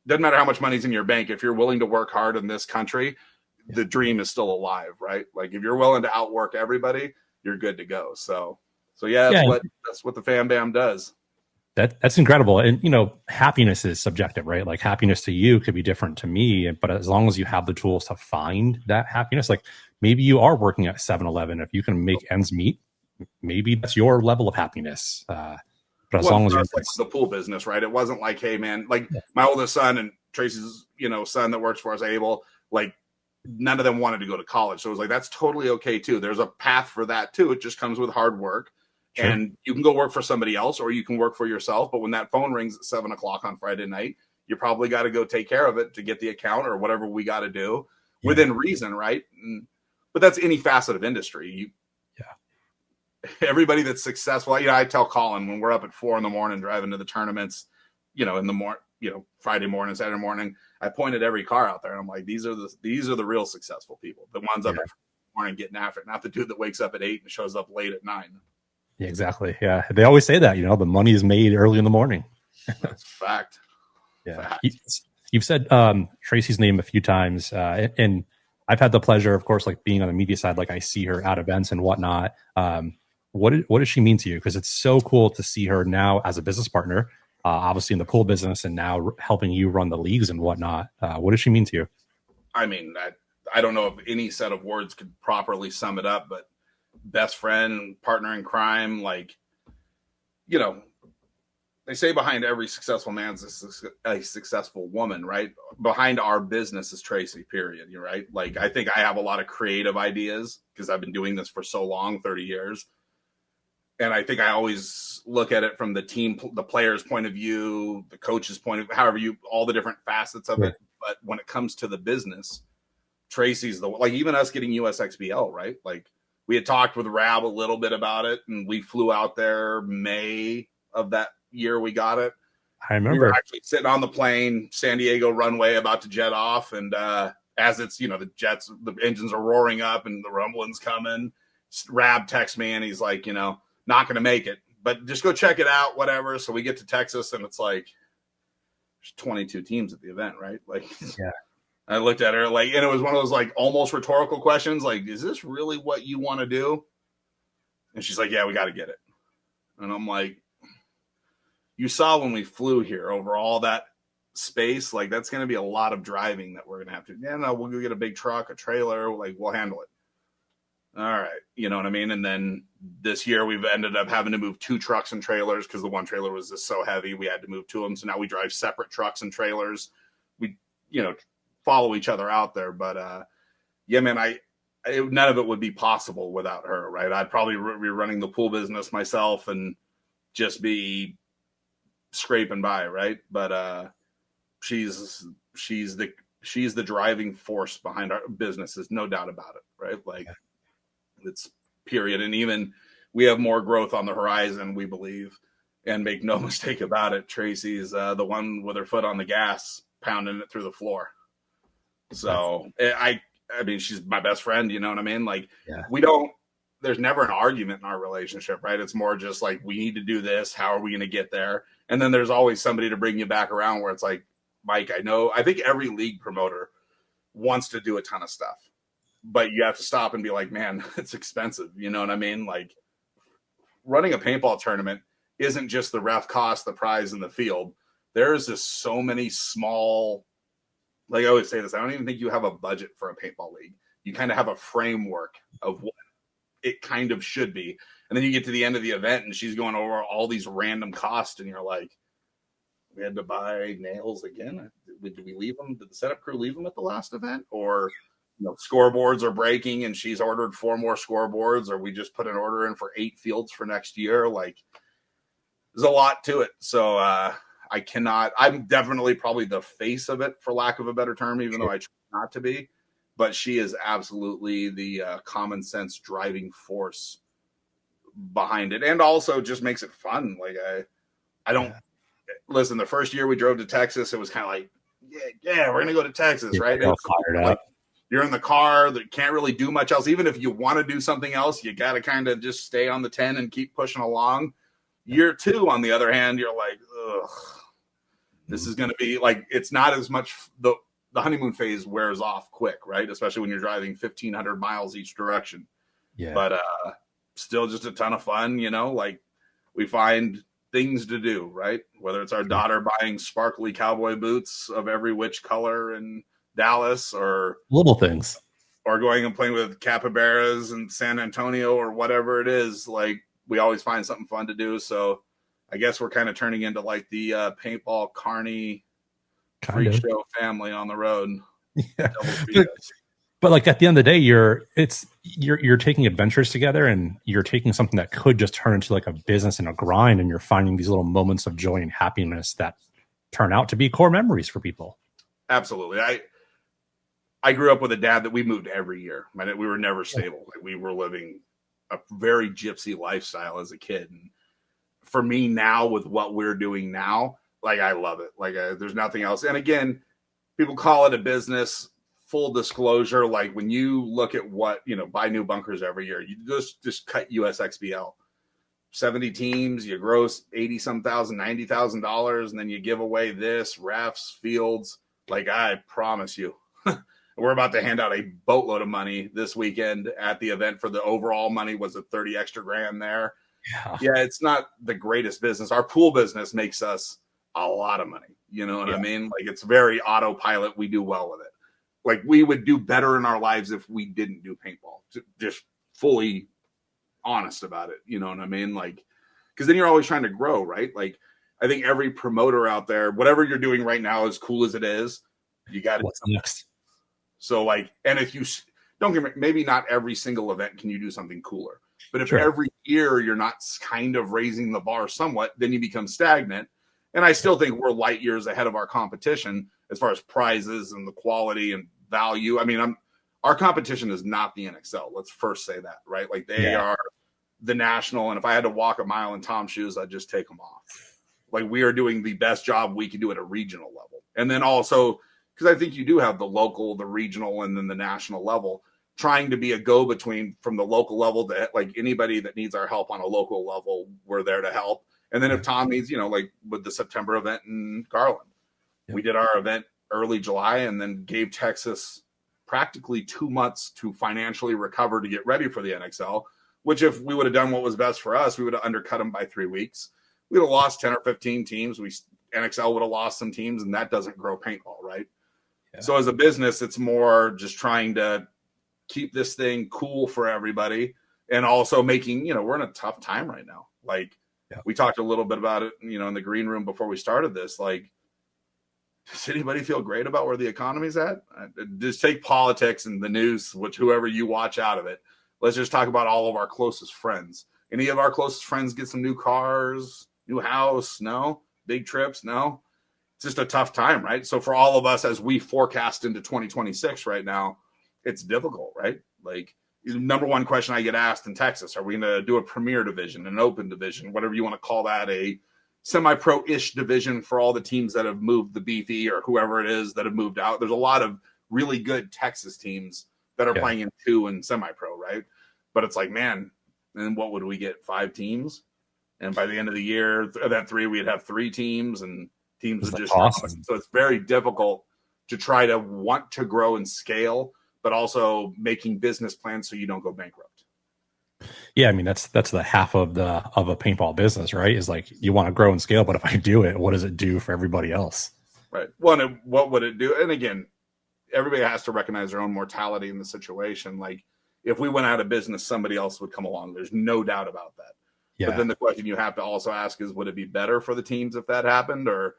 it doesn't matter how much money's in your bank. If you're willing to work hard in this country, the dream is still alive, right? Like if you're willing to outwork everybody, you're good to go. So yeah, that's what the Fam Bam does. That's incredible. And, you know, happiness is subjective, right? Like happiness to you could be different to me, but as long as you have the tools to find that happiness, like maybe you are working at 7-Eleven. If you can make ends meet, maybe that's your level of happiness. But as long as you're like the pool business, right? It wasn't like, hey man, like my oldest son and Tracy's, you know, son that works for us, Abel, like none of them wanted to go to college. So it was like, that's totally okay too. There's a path for that too. It just comes with hard work. Sure. And you can go work for somebody else or you can work for yourself. But when that phone rings at 7:00 on Friday night, you probably got to go take care of it to get the account or whatever we got to do within reason, right? But that's any facet of industry. Everybody that's successful, you know, I tell Colin when we're up at 4 a.m. driving to the tournaments, you know, in the Friday morning, Saturday morning, I point at every car out there and I'm like, these are the real successful people. The ones up at 4 a.m. getting after it, not the dude that wakes up at 8 and shows up late at 9. Yeah, exactly. Yeah. They always say that, you know, the money is made early in the morning. That's fact. Yeah. Fact. You've said Tracy's name a few times, and I've had the pleasure, of course, like being on the media side, like I see her at events and whatnot. What does she mean to you? Because it's so cool to see her now as a business partner, obviously in the pool business, and now helping you run the leagues and whatnot. What does she mean to you? I mean, I don't know if any set of words could properly sum it up, but best friend, partner in crime, like, you know, they say behind every successful man is a successful woman, right? Behind our business is Tracy, period. You're right. Like, I think I have a lot of creative ideas because I've been doing this for so long, 30 years. And I think I always look at it from the team, the player's point of view, the coach's point of view, however all the different facets of it. But when it comes to the business, Tracy's like, even us getting USXBL, right? Like, we had talked with Rab a little bit about it, and we flew out there May of that year we got it. I remember. We were actually sitting on the plane, San Diego runway, about to jet off, and as it's, you know, the engines are roaring up and the rumbling's coming, Rab texts me and he's like, you know, not going to make it, but just go check it out, whatever. So we get to Texas and it's like, there's 22 teams at the event, right? Like, yeah. I looked at her like, and it was one of those like almost rhetorical questions. Like, is this really what you want to do? And she's like, yeah, we got to get it. And I'm like, you saw when we flew here over all that space, like that's going to be a lot of driving that we're going to have to, no, we'll go get a big truck, a trailer, like we'll handle it. All right. You know what I mean? And then this year we've ended up having to move 2 trucks and trailers because the one trailer was just so heavy. We had to move 2 of them. So now we drive separate trucks and trailers. We, you know, follow each other out there. But yeah, man, none of it would be possible without her, right? I'd probably be running the pool business myself and just be scraping by, right? But she's the driving force behind our business. There's no doubt about it, right? Like, it's period. And even we have more growth on the horizon, we believe, and make no mistake about it. Tracy's the one with her foot on the gas, pounding it through the floor. So I mean, she's my best friend, you know what I mean? Like, we don't there's never an argument in our relationship, right? It's more just like, we need to do this. How are we going to get there? And then there's always somebody to bring you back around where it's like, Mike, I think every league promoter wants to do a ton of stuff, but you have to stop and be like, man, it's expensive. You know what I mean? Like, running a paintball tournament isn't just the ref cost, the prize, and the field. There's just so many small, like I always say this, I don't even think you have a budget for a paintball league. You kind of have a framework of what it kind of should be. And then you get to the end of the event and she's going over all these random costs and you're like, we had to buy nails again. Did we leave them? Did the setup crew leave them at the last event? Or, scoreboards are breaking and she's ordered 4 more scoreboards, or we just put an order in for 8 fields for next year. Like, there's a lot to it. So I'm definitely probably the face of it, for lack of a better term, even though I try not to be. But she is absolutely the common sense driving force behind it, and also just makes it fun. Like, I don't listen. The first year we drove to Texas, it was kind of like, yeah, we're gonna go to Texas, right? All fired up. You're in the car that can't really do much else. Even if you want to do something else, you got to kind of just stay on the 10 and keep pushing along. Year 2, on the other hand, you're like, ugh, this is going to be like, it's not as much. The honeymoon phase wears off quick, right? Especially when you're driving 1,500 miles each direction. Yeah. But still just a ton of fun, like we find things to do, right? Whether it's our daughter buying sparkly cowboy boots of every which color in Dallas, or little things, or going and playing with capybaras in San Antonio, or whatever it is. Like, we always find something fun to do. So I guess we're kind of turning into like the paintball carny freak show family on the road. Yeah. But like, at the end of the day, you're taking adventures together, and you're taking something that could just turn into like a business and a grind, and you're finding these little moments of joy and happiness that turn out to be core memories for people. Absolutely. I grew up with a dad that we moved every year. We were never stable. Like, we were living a very gypsy lifestyle as a kid. And for me now, with what we're doing now, like, I love it. Like, there's nothing else. And again, people call it a business. Full disclosure, like, when you look at what, buy new bunkers every year, you just cut USXBL. 70 teams, you gross 80-some thousand, $90,000, and then you give away this, refs, fields. Like, I promise you, we're about to hand out a boatload of money this weekend at the event. For the overall money was a 30 extra grand there. Yeah, it's not the greatest business. Our pool business makes us a lot of money. You know what I mean? Like, it's very autopilot. We do well with it. Like, we would do better in our lives if we didn't do paintball. Just fully honest about it. You know what I mean? Like, because then you're always trying to grow, right? Like, I think every promoter out there, whatever you're doing right now, as cool as it is, you got to. What's next? So, like, and if you don't get me, maybe not every single event can you do something cooler, but if every year you're not kind of raising the bar somewhat, then you become stagnant. And I still think we're light years ahead of our competition as far as prizes and the quality and value. I mean, our competition is not the NXL. Let's first say that, right? Like, they are the national. And if I had to walk a mile in Tom's shoes, I'd just take them off. Like, we are doing the best job we can do at a regional level. And then also, because I think you do have the local, the regional, and then the national level, trying to be a go-between from the local level to, like, anybody that needs our help on a local level, we're there to help. And then if Tom needs, like with the September event in Garland, we did our event early July and then gave Texas practically 2 months to financially recover to get ready for the NXL, which if we would have done what was best for us, we would have undercut them by 3 weeks. We would have lost 10 or 15 teams. NXL would have lost some teams, and that doesn't grow paintball, right? Yeah. So as a business, it's more just trying to keep this thing cool for everybody, and also making, we're in a tough time right now. Like, we talked a little bit about it, in the green room before we started this. Like, does anybody feel great about where the economy's at? Just take politics and the news, which whoever you watch out of it. Let's just talk about all of our closest friends. Any of our closest friends get some new cars, new house? No. Big trips? No. It's just a tough time, right? So for all of us, as we forecast into 2026 right now, it's difficult, right? Like, the number one question I get asked in Texas, are we going to do a premier division, an open division, whatever you want to call that, a semi-pro-ish division for all the teams that have moved, the beefy or whoever it is that have moved out. There's a lot of really good Texas teams that are playing in 2 and semi-pro, right? But it's like, man, and what would we get? 5 teams? And by the end of the year, that 3, we'd have 3 teams, and teams would just awesome. So it's very difficult to try to want to grow and scale, but also making business plans so you don't go bankrupt. Yeah, I mean that's the half of a paintball business, right? Is like you want to grow and scale, but if I do it, what does it do for everybody else? Right. Well, and what would it do? And again, everybody has to recognize their own mortality in the situation. Like if we went out of business, somebody else would come along. There's no doubt about that. Yeah. But then the question you have to also ask is, would it be better for the teams if that happened? Or,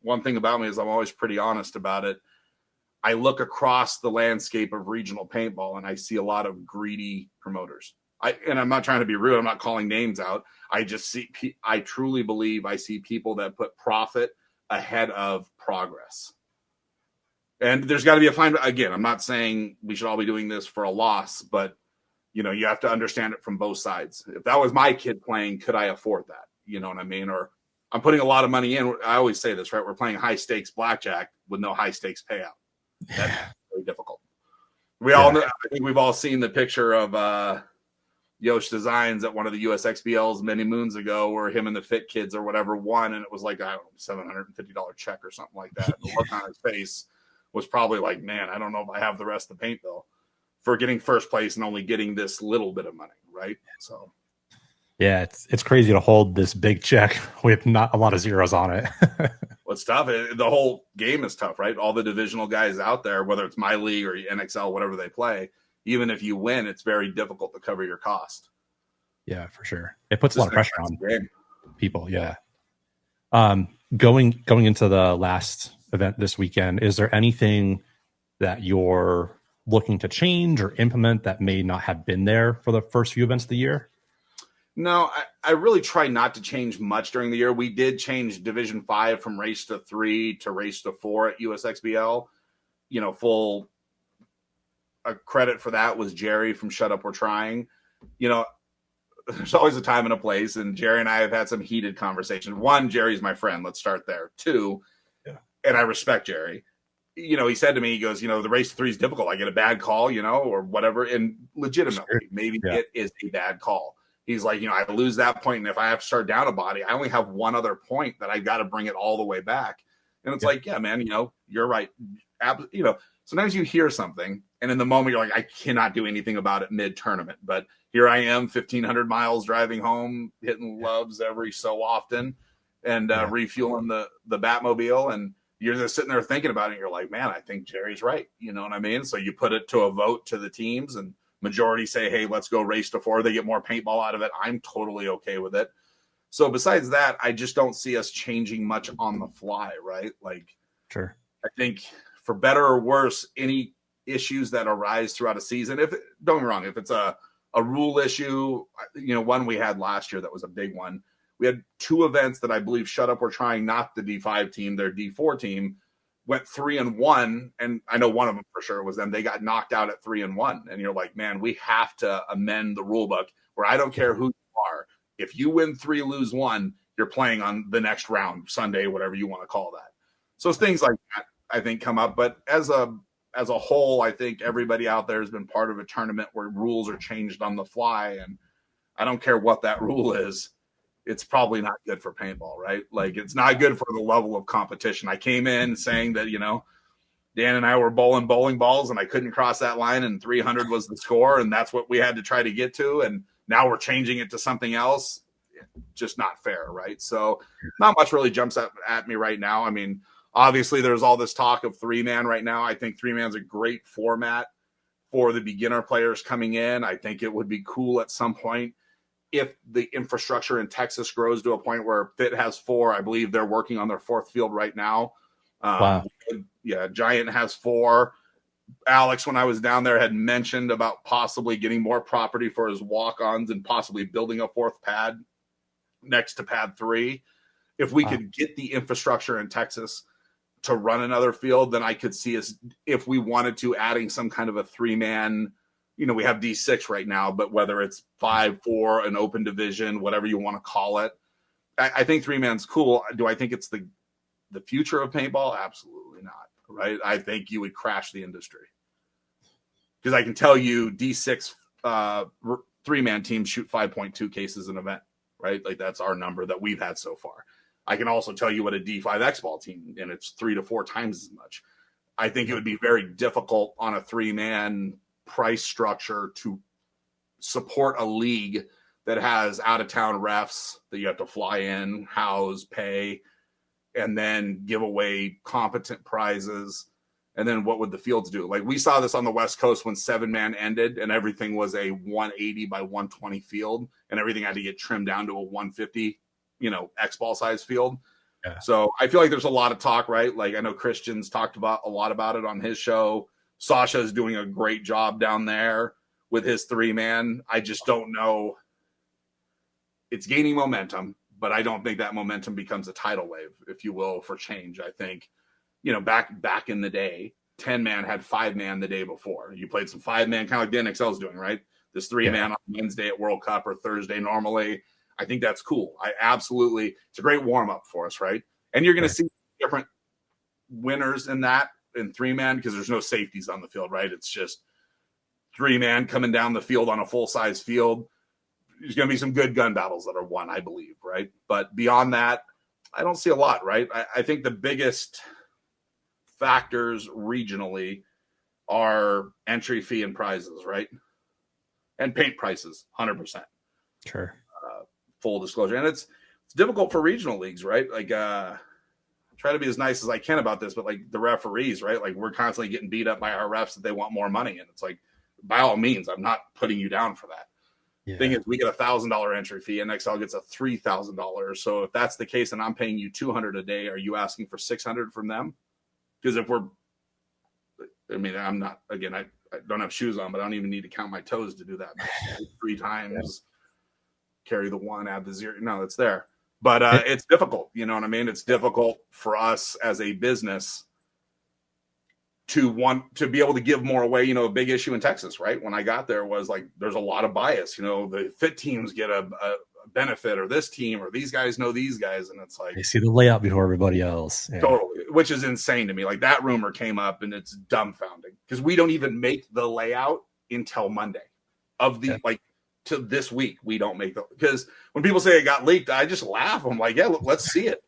one thing about me is I'm always pretty honest about it. I look across the landscape of regional paintball and I see a lot of greedy promoters. And I'm not trying to be rude. I'm not calling names out. I truly believe I see people that put profit ahead of progress. And there's got to be a fine. Again, I'm not saying we should all be doing this for a loss, but you have to understand it from both sides. If that was my kid playing, could I afford that? You know what I mean? Or I'm putting a lot of money in. I always say this, right? We're playing high stakes blackjack with no high stakes payout. That's very difficult. All know, I think we've all seen the picture of Yosh Designs at one of the USXBLs many moons ago, where him and the Fit Kids or whatever won, and it was like, I don't know, $750 check or something like that. The look on his face was probably like, man, I don't know if I have the rest of the paint bill for getting first place and only getting this little bit of money, right? So yeah, it's crazy to hold this big check with not a lot of zeros on it. Well, it's tough. The whole game is tough, right? All the divisional guys out there, whether it's my league or NXL, whatever they play, even if you win, it's very difficult to cover your cost. Yeah, for sure. It puts a lot of pressure on people. Yeah. Going into the last event this weekend, is there anything that you're looking to change or implement that may not have been there for the first few events of the year? No, I really try not to change much during the year. We did change Division 5 from race to 3 to race to 4 at USXBL. Full credit for that was Jerry from Shut Up, We're Trying. There's always a time and a place, and Jerry and I have had some heated conversations. 1, Jerry's my friend. Let's start there. 2, and I respect Jerry. He said to me, he goes, the race to 3 is difficult. I get a bad call, or whatever. And legitimately, maybe it is a bad call. He's like, I lose that point, and if I have to start down a body, I only have one other point that I got to bring it all the way back. And it's like, yeah, man, you're right. Sometimes you hear something, and in the moment you're like, I cannot do anything about it mid-tournament. But here I am, 1,500 miles driving home, hitting loves every so often, and refueling the Batmobile, and you're just sitting there thinking about it, and you're like, man, I think Jerry's right. You know what I mean? So you put it to a vote to the teams, and majority say, hey, let's go race to 4. They get more paintball out of it. I'm totally okay with it. So besides that, I just don't see us changing much on the fly, right? Like, sure. I think for better or worse, any issues that arise throughout a season, don't get me wrong, if it's a rule issue, one we had last year that was a big one. We had 2 events that I believe Shut Up, We're Trying, not the D5 team, their D4 team, went 3-1, and I know one of them for sure was them. They got knocked out at 3-1, and you're like, man, we have to amend the rule book where I don't care who you are. If you win 3, lose 1, you're playing on the next round, Sunday, whatever you want to call that. So things like that, I think, come up. But as a whole, I think everybody out there has been part of a tournament where rules are changed on the fly, and I don't care what that rule is. It's probably not good for paintball, right? Like, it's not good for the level of competition. I came in saying that, Dan and I were bowling balls, and I couldn't cross that line, and 300 was the score, and that's what we had to try to get to. And now we're changing it to something else. Just not fair, right? So not much really jumps at me right now. I mean, obviously there's all this talk of 3-man right now. I think 3-man's a great format for the beginner players coming in. I think it would be cool at some point if the infrastructure in Texas grows to a point where Fit has 4. I believe they're working on their 4th field right now. Wow. Yeah, Giant has 4. Alex, when I was down there, had mentioned about possibly getting more property for his walk-ons and possibly building a 4th pad next to pad 3. If we could get the infrastructure in Texas to run another field, then I could see us, if we wanted to, adding some kind of a 3-man. We have D6 right now, but whether it's 5-4, an open division, whatever you want to call it, I think 3-man's cool. Do I think it's the future of paintball? Absolutely not. Right? I think you would crash the industry because I can tell you D6 3-man teams shoot 5.2 cases an event, right? Like that's our number that we've had so far. I can also tell you what a D5X-ball team, and it's 3 to 4 times as much. I think it would be very difficult on a 3-man price structure to support a league that has out-of-town refs that you have to fly in, house, pay, and then give away competent prizes. And then what would the fields do? Like we saw this on the West Coast when 7-man ended and everything was a 180 by 120 field and everything had to get trimmed down to a 150, X-ball size field. Yeah. So I feel like there's a lot of talk, right? Like I know Christian's talked about a lot about it on his show. Sasha is doing a great job down there with his 3-man. I just don't know. It's gaining momentum, but I don't think that momentum becomes a tidal wave, if you will, for change. I think, back in the day, 10-man had 5-man the day before. You played some 5-man, kind of like the NXL is doing, right? This 3-man on Wednesday at World Cup or Thursday normally. I think that's cool. It's a great warm-up for us, right? And you're going to see different winners in that in 3-man because there's no safeties on the field, right? It's just 3-man coming down the field on a full-size field. There's going to be some good gun battles that are won, I believe, right? But beyond that, I don't see a lot, right? I think the biggest factors regionally are entry fee and prizes, right? And paint prices, 100%. Sure. Full disclosure. And it's difficult for regional leagues, right? Like, try to be as nice as I can about this, but like the referees, right? Like we're constantly getting beat up by our refs that they want more money. And it's like, by all means, I'm not putting you down for that. Yeah. Thing is, we get $1,000 entry fee, and NXL gets a $3,000. So if that's the case, and I'm paying you $200 a day, are you asking for $600 from them? Because I'm not. Again, I don't have shoes on, but I don't even need to count my toes to do that. 3 times, carry the 1, add the 0. No, it's there. But it's difficult. You know what I mean? It's difficult for us as a business to want to be able to give more away. A big issue in Texas, right? When I got there was like, there's a lot of bias, the fit teams get a benefit, or this team, or these guys know these guys. And it's like, they see the layout before everybody else. Yeah. Totally. Which is insane to me. Like that rumor came up and it's dumbfounding because we don't even make the layout until Monday to this week. We don't make because when people say it got leaked, I just laugh. I'm like, yeah, let's see it.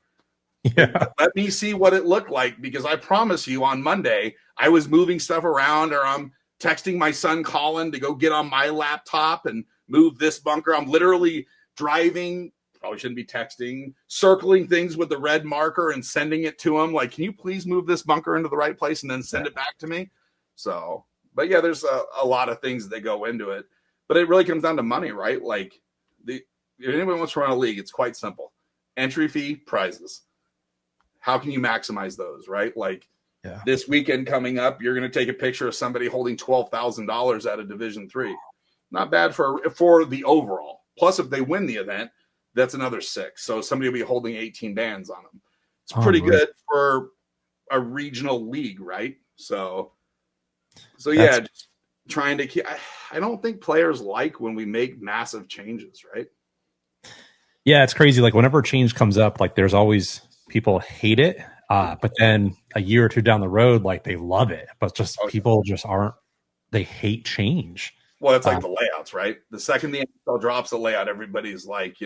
Yeah. Let me see what it looked like, because I promise you on Monday, I was moving stuff around, or I'm texting my son Colin to go get on my laptop and move this bunker. I'm literally driving, probably shouldn't be texting, circling things with the red marker and sending it to him. Like, can you please move this bunker into the right place and then send it back to me? So, but yeah, there's a lot of things that go into it, but it really comes down to money, right? Like if anybody wants to run a league, it's quite simple. Entry fee, prizes. How can you maximize those, right? Like this weekend coming up, you're going to take a picture of somebody holding $12,000 out of Division III. Not bad for the overall. Plus, if they win the event, that's another 6. So somebody will be holding 18 bands on them. It's pretty good for a regional league, right? So yeah, just trying to keep. I don't think players like when we make massive changes, right? Yeah, it's crazy. Like whenever change comes up, like there's always people hate it, but then a year or two down the road, like they love it. But people just aren't. They hate change. Well, it's like the layouts, right? The second the NFL drops a layout, everybody's like,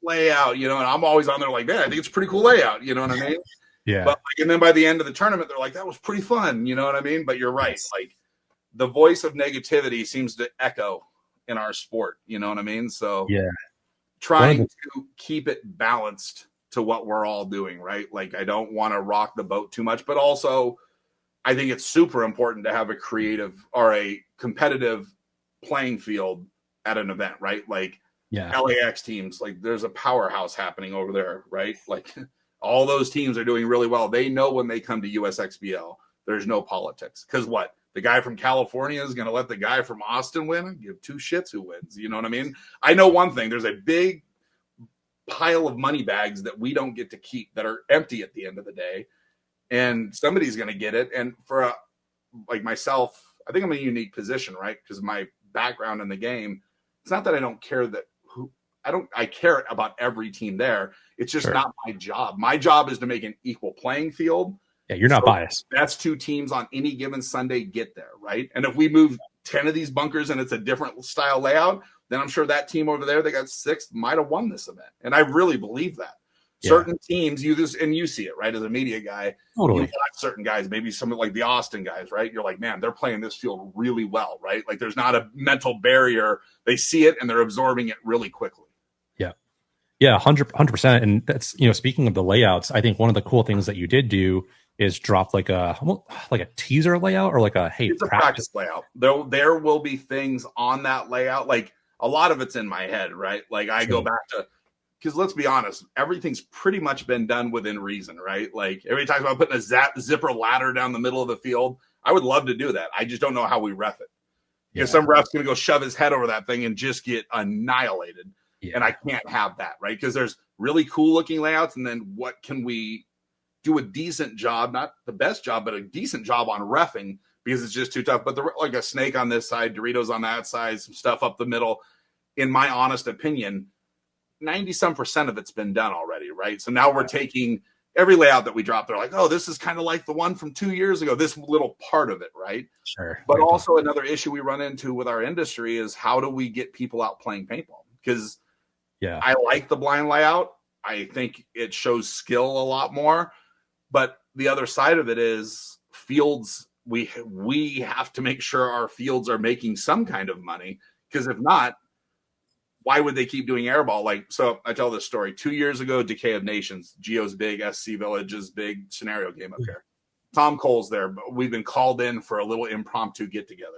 layout, and I'm always on there like, man, I think it's a pretty cool layout. You know what I mean? Yeah. But and then by the end of the tournament, they're like, that was pretty fun. You know what I mean? But you're right. Yes. Like the voice of negativity seems to echo in our sport. You know what I mean? So trying to keep it balanced to what we're all doing, right? Like I don't want to rock the boat too much, but also I think it's super important to have a creative or a competitive playing field at an event, right? Like LAX teams, like there's a powerhouse happening over there, right? Like all those teams are doing really well. They know when they come to USXBL, there's no politics. Because what? The guy from California is going to let the guy from Austin win and give 2 shits who wins. You know what I mean? I know one thing. There's a big pile of money bags that we don't get to keep that are empty at the end of the day. And somebody's going to get it. And for like myself, I think I'm in a unique position, right? Because of my background in the game. It's not that I don't care I care about every team there. It's just not my job. My job is to make an equal playing field Yeah, you're not biased. Best two teams on any given Sunday get there, right? And if we move 10 of these bunkers and it's a different style layout, then I'm sure that team over there that got sixth might have won this event. And I really believe that. Yeah. Certain teams, you see it, right? As a media guy, totally. You watch certain guys, maybe some like the Austin guys, right? You're like, man, they're playing this field really well, right? Like there's not a mental barrier. They see it and they're absorbing it really quickly. Yeah, 100%. And that's, speaking of the layouts, I think one of the cool things that you did do is drop like a teaser layout or like it's a practice layout. There will be things on that layout. Like a lot of it's in my head, right? Like I go back to, because let's be honest, everything's pretty much been done within reason, right? Like everybody talks about putting a zipper ladder down the middle of the field. I would love to do that. I just don't know how we ref it. Because some ref's going to go shove his head over that thing and just get annihilated. Yeah. And I can't have that, right? Because there's really cool looking layouts. And then what can we do a decent job, not the best job, but a decent job on reffing because it's just too tough. But like a snake on this side, Doritos on that side, some stuff up the middle. In my honest opinion, 90% of it's been done already, right? So now we're taking every layout that we drop. They're like, oh, this is kind of like the one from 2 years ago, this little part of it, right? Sure. But also another issue we run into with our industry is how do we get people out playing paintball? Because I like the blind layout. I think it shows skill a lot more. But the other side of it is fields. We have to make sure our fields are making some kind of money. Because if not, why would they keep doing airball? Like, so I tell this story. 2 years ago, Decay of Nations, Geo's big, SC Village's big scenario game up here. Tom Cole's there, but we've been called in for a little impromptu get together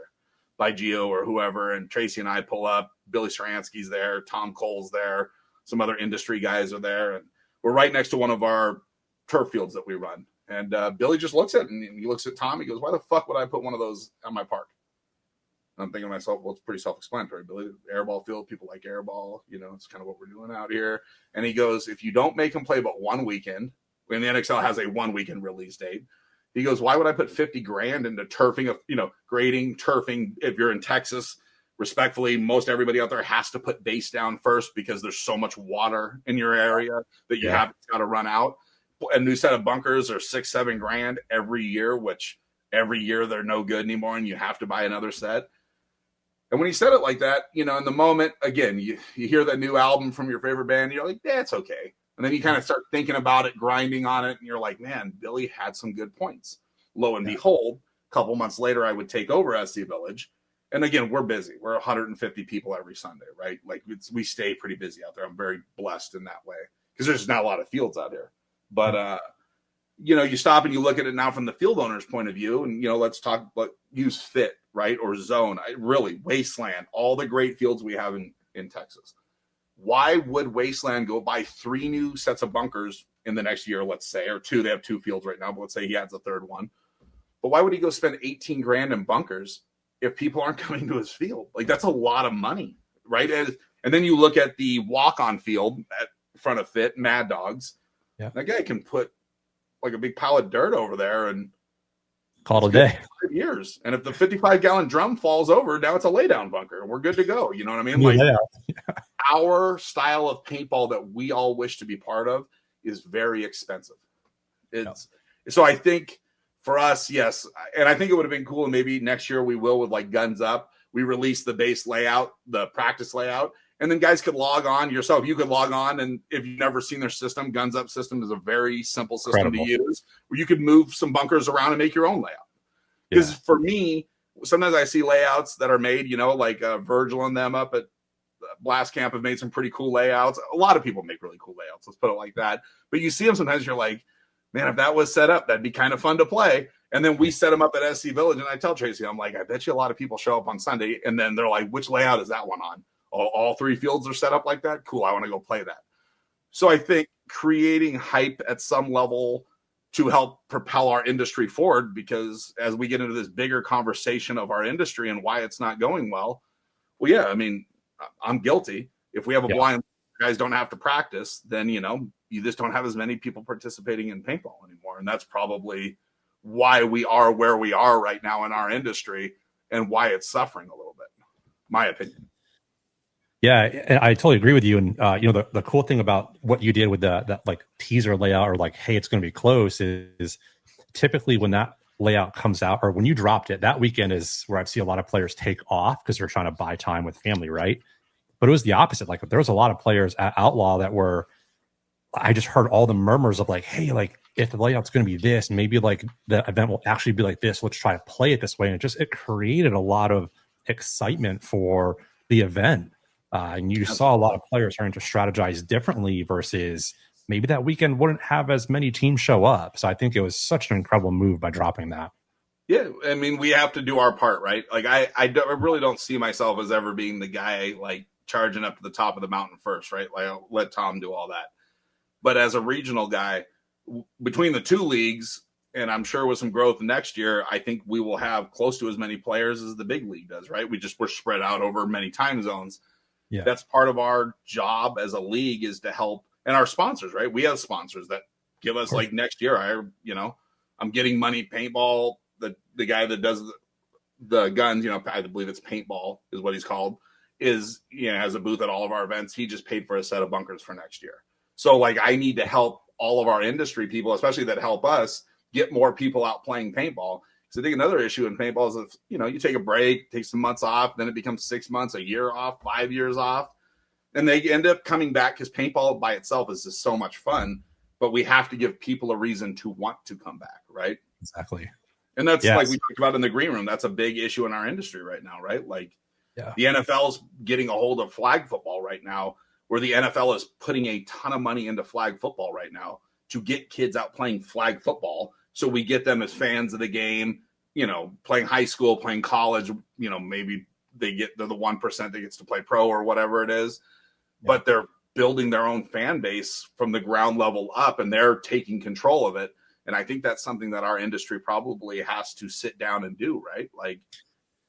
by Geo or whoever. And Tracy and I pull up. Billy Saransky's there. Tom Cole's there. Some other industry guys are there. And we're right next to one of our turf fields that we run. And Billy just looks at it and he looks at Tom. He goes, why the fuck would I put one of those on my park? And I'm thinking to myself, well, it's pretty self-explanatory. Billy, airball field, people like airball. It's kind of what we're doing out here. And he goes, if you don't make them play but one weekend, when the NXL has a 1 weekend release date, he goes, why would I put $50,000 into turfing, grading, turfing? If you're in Texas, respectfully, most everybody out there has to put base down first because there's so much water in your area that you have got to run out. A new set of bunkers are $6-7 every year, which every year they're no good anymore, and you have to buy another set. And when he said it like that, in the moment, again, you hear the new album from your favorite band, and you're like, yeah, it's okay. And then you kind of start thinking about it, grinding on it, and you're like, man, Billy had some good points. Lo and behold, a couple months later, I would take over SC Village. And again, we're busy. We're 150 people every Sunday, right? Like we stay pretty busy out there. I'm very blessed in that way because there's not a lot of fields out here. But, you stop and you look at it now from the field owner's point of view, and, let's talk, use fit, right? Or zone, really, Wasteland, all the great fields we have in Texas. Why would Wasteland go buy 3 new sets of bunkers in the next year, let's say, or 2? They have 2 fields right now, but let's say he adds a third one. But why would he go spend $18,000 in bunkers if people aren't coming to his field? Like, that's a lot of money, right? And then you look at the walk-on field at front of Fit, Mad Dogs. Yeah. That guy can put like a big pile of dirt over there and call it a day. Years. And if the 55-gallon drum falls over, now it's a laydown bunker. We're good to go. You know what I mean? Like our style of paintball that we all wish to be part of is very expensive. So I think for us, yes. And I think it would have been cool. And maybe next year we will with like Guns Up. We release the base layout, the practice layout. And then guys could log on yourself. You could log on, and if you've never seen their system, Guns Up system is a very simple system to use, where you could move some bunkers around and make your own layout. Because for me, sometimes I see layouts that are made, like Virgil and them up at Blast Camp have made some pretty cool layouts. A lot of people make really cool layouts. Let's put it like that. But you see them sometimes, you're like, man, if that was set up, that'd be kind of fun to play. And then we set them up at SC Village, and I tell Tracy, I'm like, I bet you a lot of people show up on Sunday, and then they're like, which layout is that one on? All 3 fields are set up like that? Cool, I want to go play that. So I think creating hype at some level to help propel our industry forward, because as we get into this bigger conversation of our industry and why it's not going well, I'm guilty. If we have a blind, guys don't have to practice, then, you just don't have as many people participating in paintball anymore. And that's probably why we are where we are right now in our industry and why it's suffering a little bit, my opinion. Yeah, I totally agree with you. And the cool thing about what you did with that like teaser layout, or like, hey, it's going to be close, is typically when that layout comes out, or when you dropped it, that weekend is where I've seen a lot of players take off because they're trying to buy time with family, right? But it was the opposite. Like there was a lot of players at Outlaw that were, I just heard all the murmurs of like, hey, like if the layout's going to be this, maybe like the event will actually be like this. Let's try to play it this way. And it created a lot of excitement for the event. And you saw a lot of players starting to strategize differently versus maybe that weekend wouldn't have as many teams show up. So I think it was such an incredible move by dropping that. Yeah, I mean, we have to do our part, right? Like I really don't see myself as ever being the guy like charging up to the top of the mountain first, right? Like I'll let Tom do all that. But as a regional guy, between the two leagues, and I'm sure with some growth next year, I think we will have close to as many players as the big league does, right? We're spread out over many time zones. Yeah. That's part of our job as a league is to help, and our sponsors, right? We have sponsors that give us like next year. I'm getting money. Paintball, the guy that does the guns, I believe it's Paintball is what he's called, has a booth at all of our events. He just paid for a set of bunkers for next year. So like I need to help all of our industry people, especially that help us get more people out playing paintball. So I think another issue in paintball is if, you take a break, take some months off, then it becomes 6 months, a year off, 5 years off. And they end up coming back because paintball by itself is just so much fun. But we have to give people a reason to want to come back, right? Exactly. And that's like we talked about in the green room. That's a big issue in our industry right now, right? Like the NFL's getting a hold of flag football right now, where the NFL is putting a ton of money into flag football right now to get kids out playing flag football. So we get them as fans of the game, playing high school, playing college, maybe they're the 1% that gets to play pro or whatever it is, but they're building their own fan base from the ground level up and they're taking control of it. And I think that's something that our industry probably has to sit down and do, right? Like,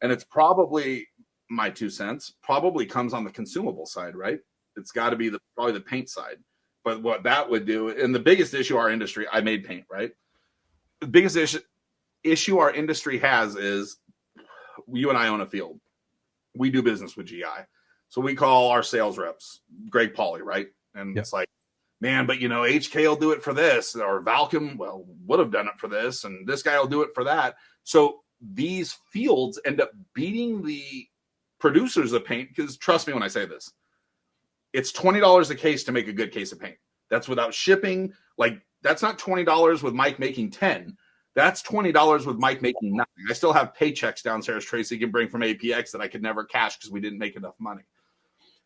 and it's probably my 2 cents probably comes on the consumable side, right? It's got to be probably the paint side. But what that would do, and the biggest issue our industry, I made paint, right? The biggest issue our industry has is you and I own a field. We do business with GI. So we call our sales reps, Greg Pauly, right? And it's like, man, but HK will do it for this, or Valcom, would have done it for this, and this guy will do it for that. So these fields end up beating the producers of paint, because trust me when I say this, it's $20 a case to make a good case of paint. That's without shipping. Like, that's not $20 with Mike making 10. That's $20 with Mike making nothing. I still have paychecks downstairs, Tracy can bring from APX that I could never cash because we didn't make enough money.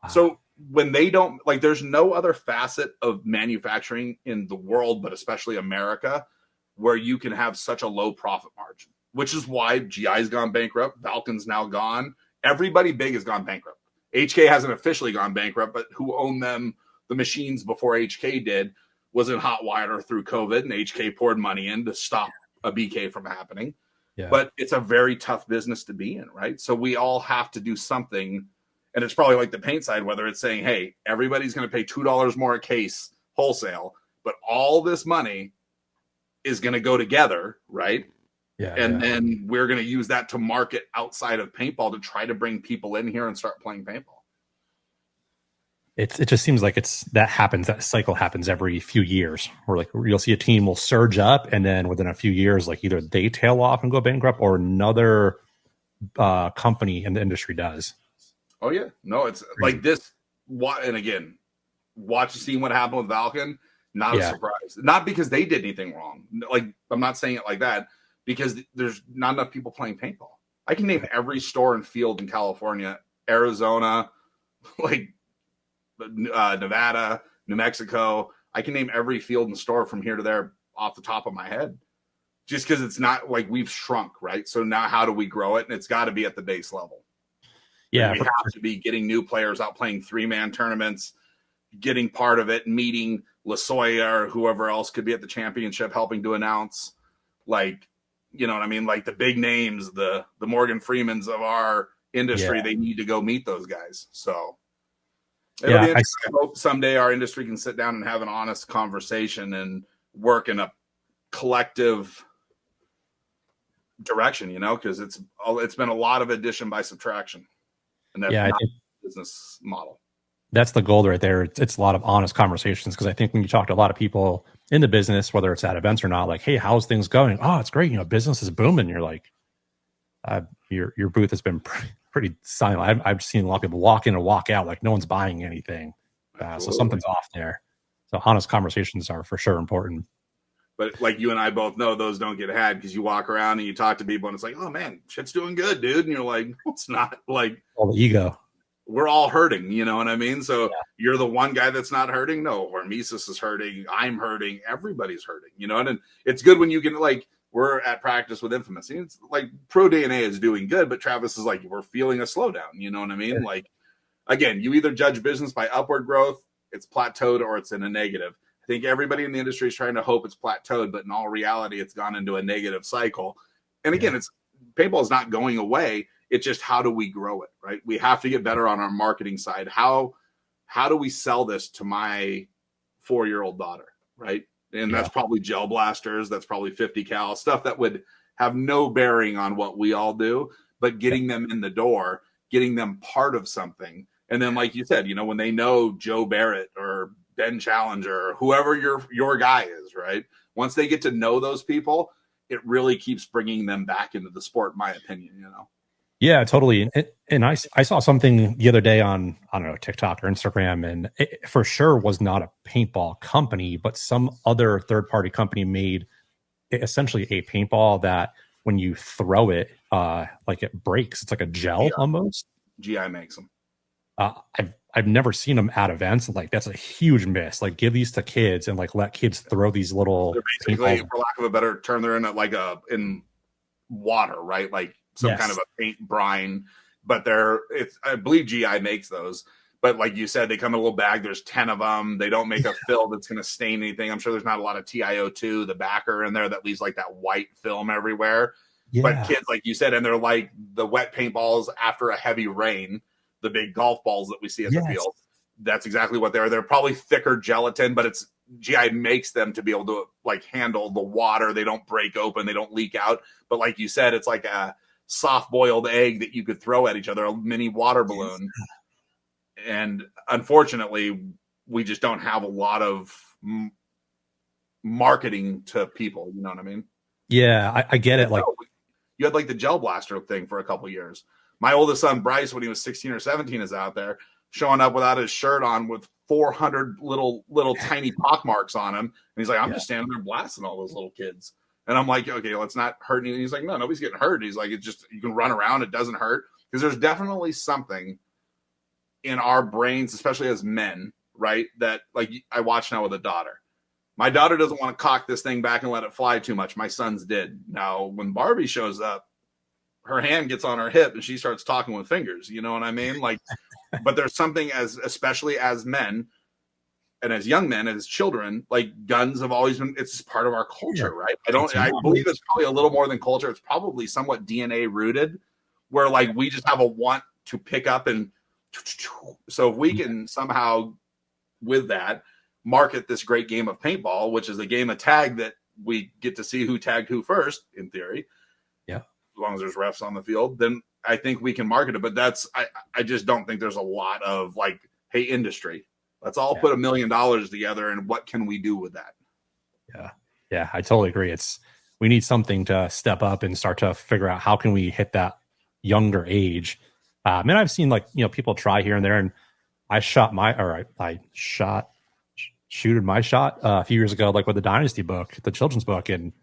Wow. So when they don't, like, there's no other facet of manufacturing in the world, but especially America, where you can have such a low profit margin, which is why GI's gone bankrupt. Valken's now gone. Everybody big has gone bankrupt. HK hasn't officially gone bankrupt, but who owned them, the machines before HK did, was in hot water through COVID, and HK poured money in to stop a BK from happening. Yeah. But it's a very tough business to be in, right? So we all have to do something, and it's probably like the paint side, whether it's saying, hey, everybody's going to pay $2 more a case wholesale, but all this money is going to go together, right? Yeah, and then we're going to use that to market outside of paintball to try to bring people in here and start playing paintball. It just seems like that cycle happens every few years, where like you'll see a team will surge up, and then within a few years, like either they tail off and go bankrupt, or another company in the industry does. Oh yeah, no, it's like this. And again, seeing what happened with Valken, not a surprise. Not because they did anything wrong. Like, I'm not saying it like that, because there's not enough people playing paintball. I can name every store and field in California, Arizona, like Nevada, New Mexico. I can name every field and store from here to there off the top of my head, just because it's not like we've shrunk, right? So now how do we grow it? And it's got to be at the base level. Yeah, we have to be getting new players out playing 3-man tournaments, getting part of it, meeting LaSoya or whoever else could be at the championship, helping to announce, like, you know what I mean? Like the big names, the Morgan Freemans of our industry, they need to go meet those guys. So I hope someday our industry can sit down and have an honest conversation and work in a collective direction, because it's been a lot of addition by subtraction. And that's not the business model. That's the goal right there. It's a lot of honest conversations, because I think when you talk to a lot of people, in the business, whether it's at events or not, like, hey, how's things going? Oh, it's great. Business is booming. You're like, your booth has been pretty silent. I've seen a lot of people walk in and walk out like no one's buying anything. So something's off there. So honest conversations are for sure important. But like you and I both know, those don't get had because you walk around and you talk to people and it's like, oh man, shit's doing good, dude. And you're like, no, it's not. Like all the ego. We're all hurting, you know what I mean? So you're the one guy that's not hurting. No, Hormesis is hurting. I'm hurting. Everybody's hurting, and it's good when you can, like, we're at practice with Infamous. It's like Pro DNA is doing good, but Travis is like, we're feeling a slowdown. You know what I mean? Yeah. Like, again, you either judge business by upward growth, it's plateaued, or it's in a negative. I think everybody in the industry is trying to hope it's plateaued, but in all reality, it's gone into a negative cycle. And again, it's paintball is not going away. It's just, how do we grow it, right? We have to get better on our marketing side. How do we sell this to my 4-year-old daughter, right? And that's probably gel blasters. That's probably 50 cal stuff that would have no bearing on what we all do, but getting them in the door, getting them part of something. And then, like you said, when they know Joe Barrett or Ben Challenger or whoever your guy is, right? Once they get to know those people, it really keeps bringing them back into the sport, in my opinion, Yeah, totally. And I saw something the other day on, I don't know, TikTok or Instagram, and it for sure was not a paintball company, but some other third-party company made essentially a paintball that when you throw it, like it breaks. It's like a gel almost. GI makes them. I've never seen them at events. Like, that's a huge miss. Like, give these to kids and like let kids throw these little. They're basically, for lack of a better term, they're in water, right? Like some kind of a paint brine, but I believe GI makes those. But like you said, they come in a little bag. There's 10 of them. They don't make a fill that's going to stain anything. I'm sure there's not a lot of TiO2, the backer in there that leaves like that white film everywhere. Yeah. But kids, like you said, and they're like the wet paintballs after a heavy rain, the big golf balls that we see at the field. That's exactly what they are. They're probably thicker gelatin, but it's GI makes them to be able to like handle the water. They don't break open. They don't leak out. But like you said, it's like a soft boiled egg that you could throw at each other, a mini water balloon. And unfortunately, we just don't have a lot of marketing to people. You know what I mean? Yeah, I get it. Like, you had like the gel blaster thing for a couple of years. My oldest son, Bryce, when he was 16 or 17, is out there showing up without his shirt on with 400 little tiny pock marks on him. And he's like, I'm just standing there blasting all those little kids. And I'm like, okay, let's not hurt anything. He's like, no, nobody's getting hurt. He's like, it's just, you can run around. It doesn't hurt. Because there's definitely something in our brains, especially as men, right? That, like, I watch now with a daughter. My daughter doesn't want to cock this thing back and let it fly too much. My sons did. Now, when Barbie shows up, her hand gets on her hip and she starts talking with fingers. You know what I mean? Like, but there's something, especially as men and as young men, as children, like, guns have always been, it's part of our culture, right? I believe it's probably a little more than culture. It's probably somewhat DNA rooted, where like we just have a want to pick up. And so if we can somehow with that market this great game of paintball, which is a game of tag that we get to see who tagged who first, in theory. Yeah. As long as there's refs on the field, then I think we can market it. But I just don't think there's a lot of like, hey, industry, let's all put $1 million together, and what can we do with that? Yeah, I totally agree. We need something to step up and start to figure out how can we hit that younger age. And I've seen, like, people try here and there, and I shooted my shot a few years ago, like with the Dynasty book, the children's book, and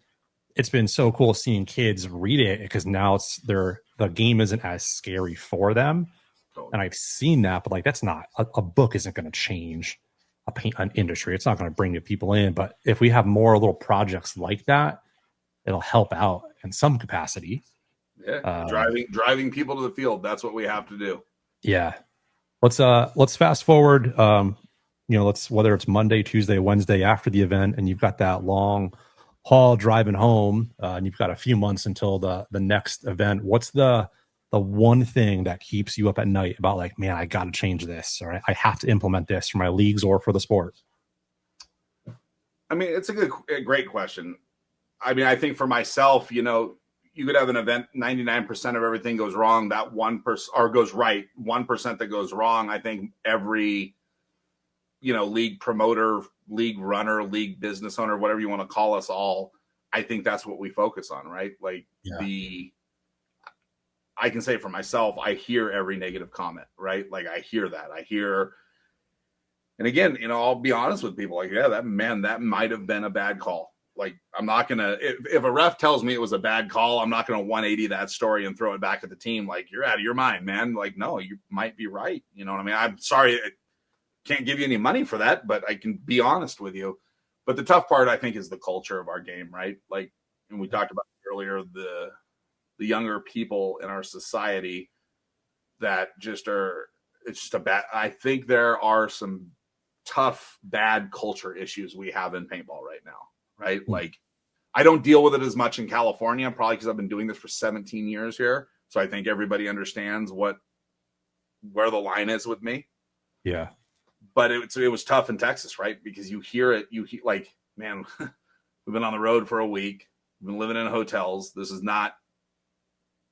it's been so cool seeing kids read it, because now the game isn't as scary for them. And I've seen that, but like, that's not a book isn't going to change an industry. It's not going to bring new people in. But if we have more little projects like that, it'll help out in some capacity. Yeah, driving people to the field. That's what we have to do. Yeah, let's fast forward. Whether it's Monday, Tuesday, Wednesday after the event, and you've got that long haul driving home, and you've got a few months until the next event. What's the one thing that keeps you up at night about, like, man, I got to change this, or I have to implement this for my leagues or for the sport? I mean, it's a great question. I mean, I think for myself, you could have an event, 99% of everything goes wrong, that 1% or goes right, 1% that goes wrong. I think every league promoter, league runner, league business owner, whatever you want to call us all, I think that's what we focus on, right? Like I can say for myself, I hear every negative comment, right? Like I hear that. And again, I'll be honest with people, like, yeah, that might have been a bad call. Like, I'm not going to, if a ref tells me it was a bad call, I'm not going to 180 that story and throw it back at the team. Like, you're out of your mind, man. Like, no, you might be right. You know what I mean? I'm sorry. I can't give you any money for that, but I can be honest with you. But the tough part, I think, is the culture of our game, right? Like, and we talked about earlier, the younger people in our society that it's just I think there are some tough, bad culture issues we have in paintball right now, right? Like, I don't deal with it as much in California, probably because I've been doing this for 17 years here. So I think everybody understands where the line is with me. Yeah. But it was tough in Texas, right? Because you hear it, like, man, we've been on the road for a week. We've been living in hotels. This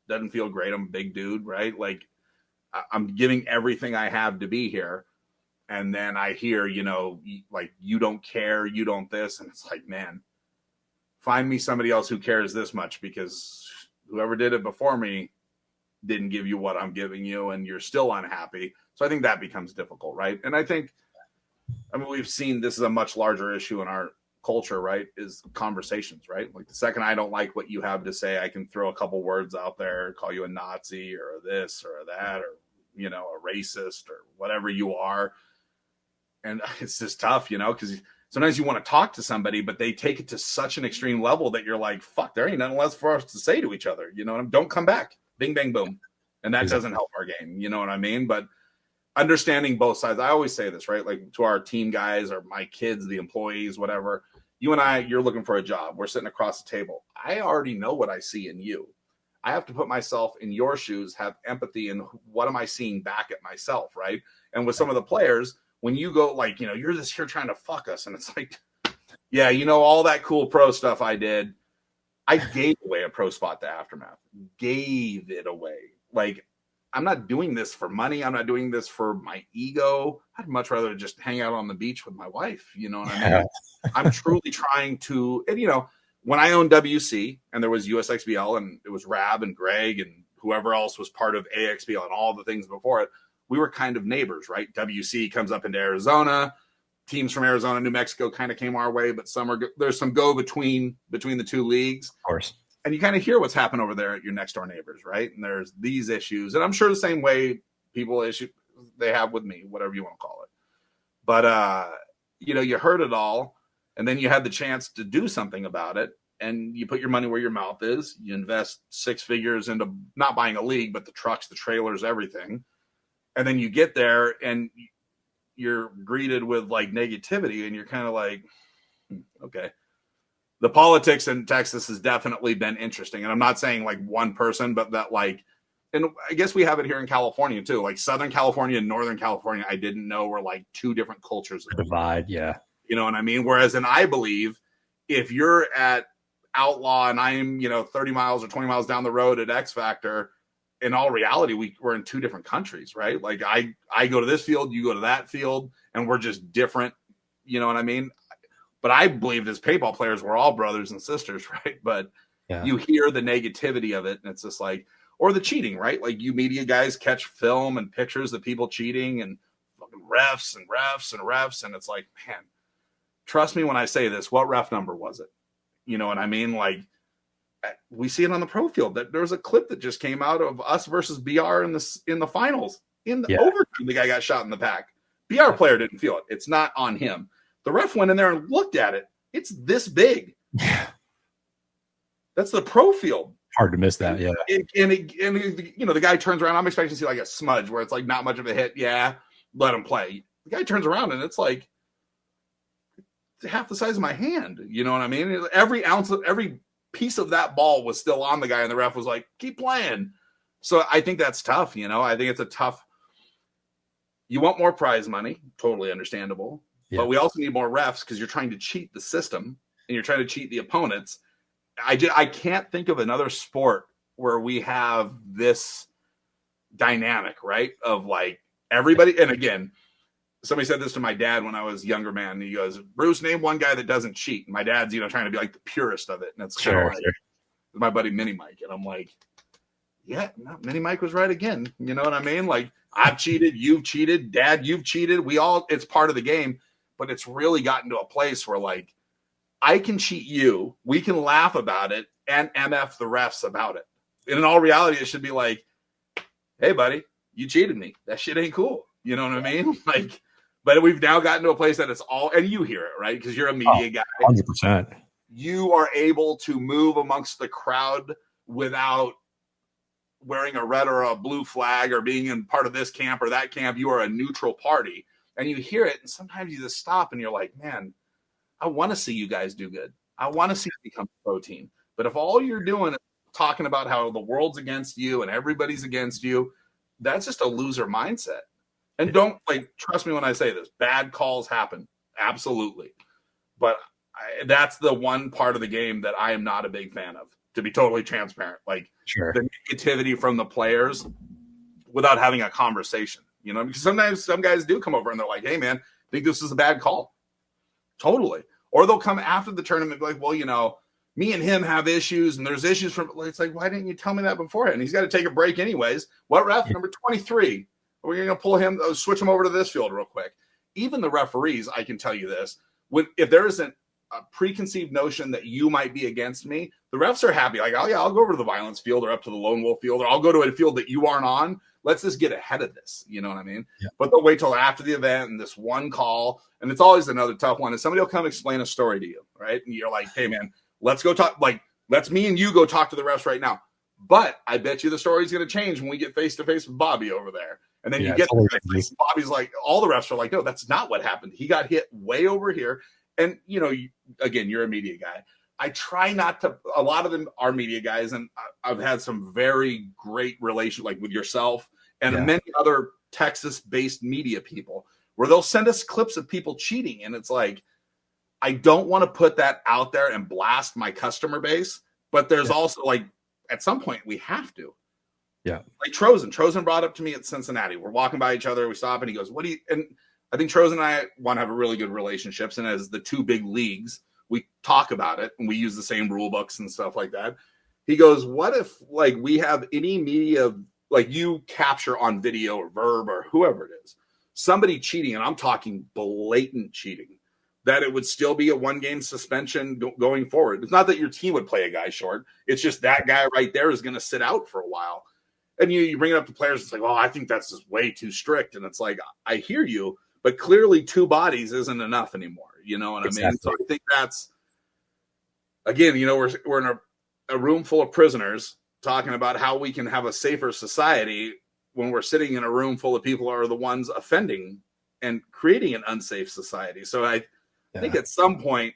doesn't feel great. I'm a big dude, right? Like, I'm giving everything I have to be here. And then I hear, like, you don't care, you don't this. And it's like, man, find me somebody else who cares this much, because whoever did it before me didn't give you what I'm giving you, and you're still unhappy. So I think that becomes difficult, right? And we've seen this is a much larger issue in our culture, right? Is conversations, right? Like, the second I don't like what you have to say, I can throw a couple words out there, call you a Nazi or this or that, or, a racist or whatever you are. And it's just tough, because sometimes you want to talk to somebody, but they take it to such an extreme level that you're like, fuck, there ain't nothing less for us to say to each other. Don't come back. Bing, bang, boom. And that doesn't help our game. You know what I mean? But understanding both sides, I always say this, right? Like, to our team guys or my kids, the employees, whatever, you and I, you're looking for a job. We're sitting across the table. I already know what I see in you. I have to put myself in your shoes, have empathy, and what am I seeing back at myself, right? And with some of the players, when you go, like, you're just here trying to fuck us. And it's like, yeah, all that cool pro stuff I did. I gave away a pro spot to Aftermath. Gave it away. Like, I'm not doing this for money. I'm not doing this for my ego. I'd much rather just hang out on the beach with my wife. You know what I mean? I'm truly trying to, and when I owned WC and there was USXBL and it was Rab and Greg and whoever else was part of AXBL and all the things before it, we were kind of neighbors, right? WC comes up into Arizona. Teams from Arizona, New Mexico kind of came our way, but there's some go between the two leagues. Of course. And you kind of hear what's happened over there at your next door neighbors, right? And there's these issues. And I'm sure the same way they have with me, whatever you want to call it. But, you heard it all. And then you had the chance to do something about it. And you put your money where your mouth is. You invest 6 figures into not buying a league, but the trucks, the trailers, everything. And then you get there and you're greeted with, like, negativity. And you're kind of like, okay. The politics in Texas has definitely been interesting. And I'm not saying, like, one person, but that, like, and I guess we have it here in California too. Like, Southern California and Northern California, I didn't know were, like, 2 different cultures. Divide, yeah. You know what I mean? Whereas, and I believe if you're at Outlaw and I'm, 30 miles or 20 miles down the road at X Factor, in all reality, we're in 2 different countries, right? Like, I go to this field, you go to that field, and we're just different. You know what I mean? But I believed as paintball players, we're all brothers and sisters, right? But you hear the negativity of it, and it's just like, or the cheating, right? Like, you media guys catch film and pictures of people cheating and fucking refs, and it's like, man, trust me when I say this, what ref number was it? You know what I mean? Like, we see it on the pro field. That there was a clip that just came out of us versus BR in the finals. In the overtime, the guy got shot in the back. BR player didn't feel it. It's not on him. The ref went in there and looked at it. It's this big. Yeah. That's the pro field. Hard to miss that, yeah. And the guy turns around. I'm expecting to see, like, a smudge where it's, like, not much of a hit. Yeah, let him play. The guy turns around and it's like half the size of my hand. You know what I mean? Every ounce of every piece of that ball was still on the guy, and the ref was like, keep playing. So I think that's tough. I think it's a tough. You want more prize money, totally understandable. Yeah. But we also need more refs because you're trying to cheat the system and you're trying to cheat the opponents. I can't think of another sport where we have this dynamic, right? Of, like, everybody. And again, somebody said this to my dad when I was a younger man. He goes, Bruce, name one guy that doesn't cheat. And my dad's, trying to be like the purest of it. And it's kind of like my buddy Mini Mike. And I'm like, yeah, no, Mini Mike was right again. You know what I mean? Like, I've cheated, you've cheated, Dad, you've cheated. It's part of the game. But it's really gotten to a place where, like, I can cheat you, we can laugh about it, and MF the refs about it. And in all reality, it should be like, hey, buddy, you cheated me. That shit ain't cool. You know what I mean? Like, but we've now gotten to a place that it's all, and you hear it, right? Because you're a media guy. 100%. You are able to move amongst the crowd without wearing a red or a blue flag or being in part of this camp or that camp. You are a neutral party, and you hear it, and sometimes you just stop and you're like, man, I want to see you guys do good. I want to see you become a pro team. But if all you're doing is talking about how the world's against you and everybody's against you, that's just a loser mindset. And don't, like, trust me when I say this, bad calls happen. Absolutely. But that's the one part of the game that I am not a big fan of, to be totally transparent. Like, the negativity from the players without having a conversation, because sometimes some guys do come over and they're like, hey, man, I think this is a bad call. Totally. Or they'll come after the tournament and be like, well, me and him have issues and there's issues from, it's like, why didn't you tell me that beforehand? And he's got to take a break anyways. What ref? Number 23. We're going to pull him, switch him over to this field real quick. Even the referees, I can tell you this, if there isn't a preconceived notion that you might be against me, the refs are happy. Like, oh yeah, I'll go over to the violence field or up to the lone wolf field, or I'll go to a field that you aren't on. Let's just get ahead of this. You know what I mean? Yeah. But they'll wait till after the event and this one call. And it's always another tough one. And somebody will come explain a story to you, right? And you're like, hey man, let's go talk. Like, let's me and you go talk to the refs right now. But I bet you the story's going to change when we get face to face with Bobby over there. And then you get Bobby's like, all the refs are like, no, that's not what happened. He got hit way over here. And, again, you're a media guy. I try not to, a lot of them are media guys. And I've had some very great relations, like with yourself and many other Texas-based media people, where they'll send us clips of people cheating. And it's like, I don't want to put that out there and blast my customer base. But there's also, like, at some point we have to. Yeah. Like Trozen brought up to me at Cincinnati. We're walking by each other. We stop and he goes, and I think Trozen and I want to have a really good relationships. And as the two big leagues, we talk about it and we use the same rule books and stuff like that. He goes, what if, like, we have any media, like, you capture on video or Verb or whoever it is, somebody cheating, and I'm talking blatant cheating, that it would still be a 1-game suspension going forward. It's not that your team would play a guy short. It's just that guy right there is going to sit out for a while. And you bring it up to players, it's like, oh, I think that's just way too strict. And it's like, I hear you, but clearly 2 bodies isn't enough anymore. You know what I mean? So I think that's, again, we're in a room full of prisoners talking about how we can have a safer society when we're sitting in a room full of people who are the ones offending and creating an unsafe society. So I think at some point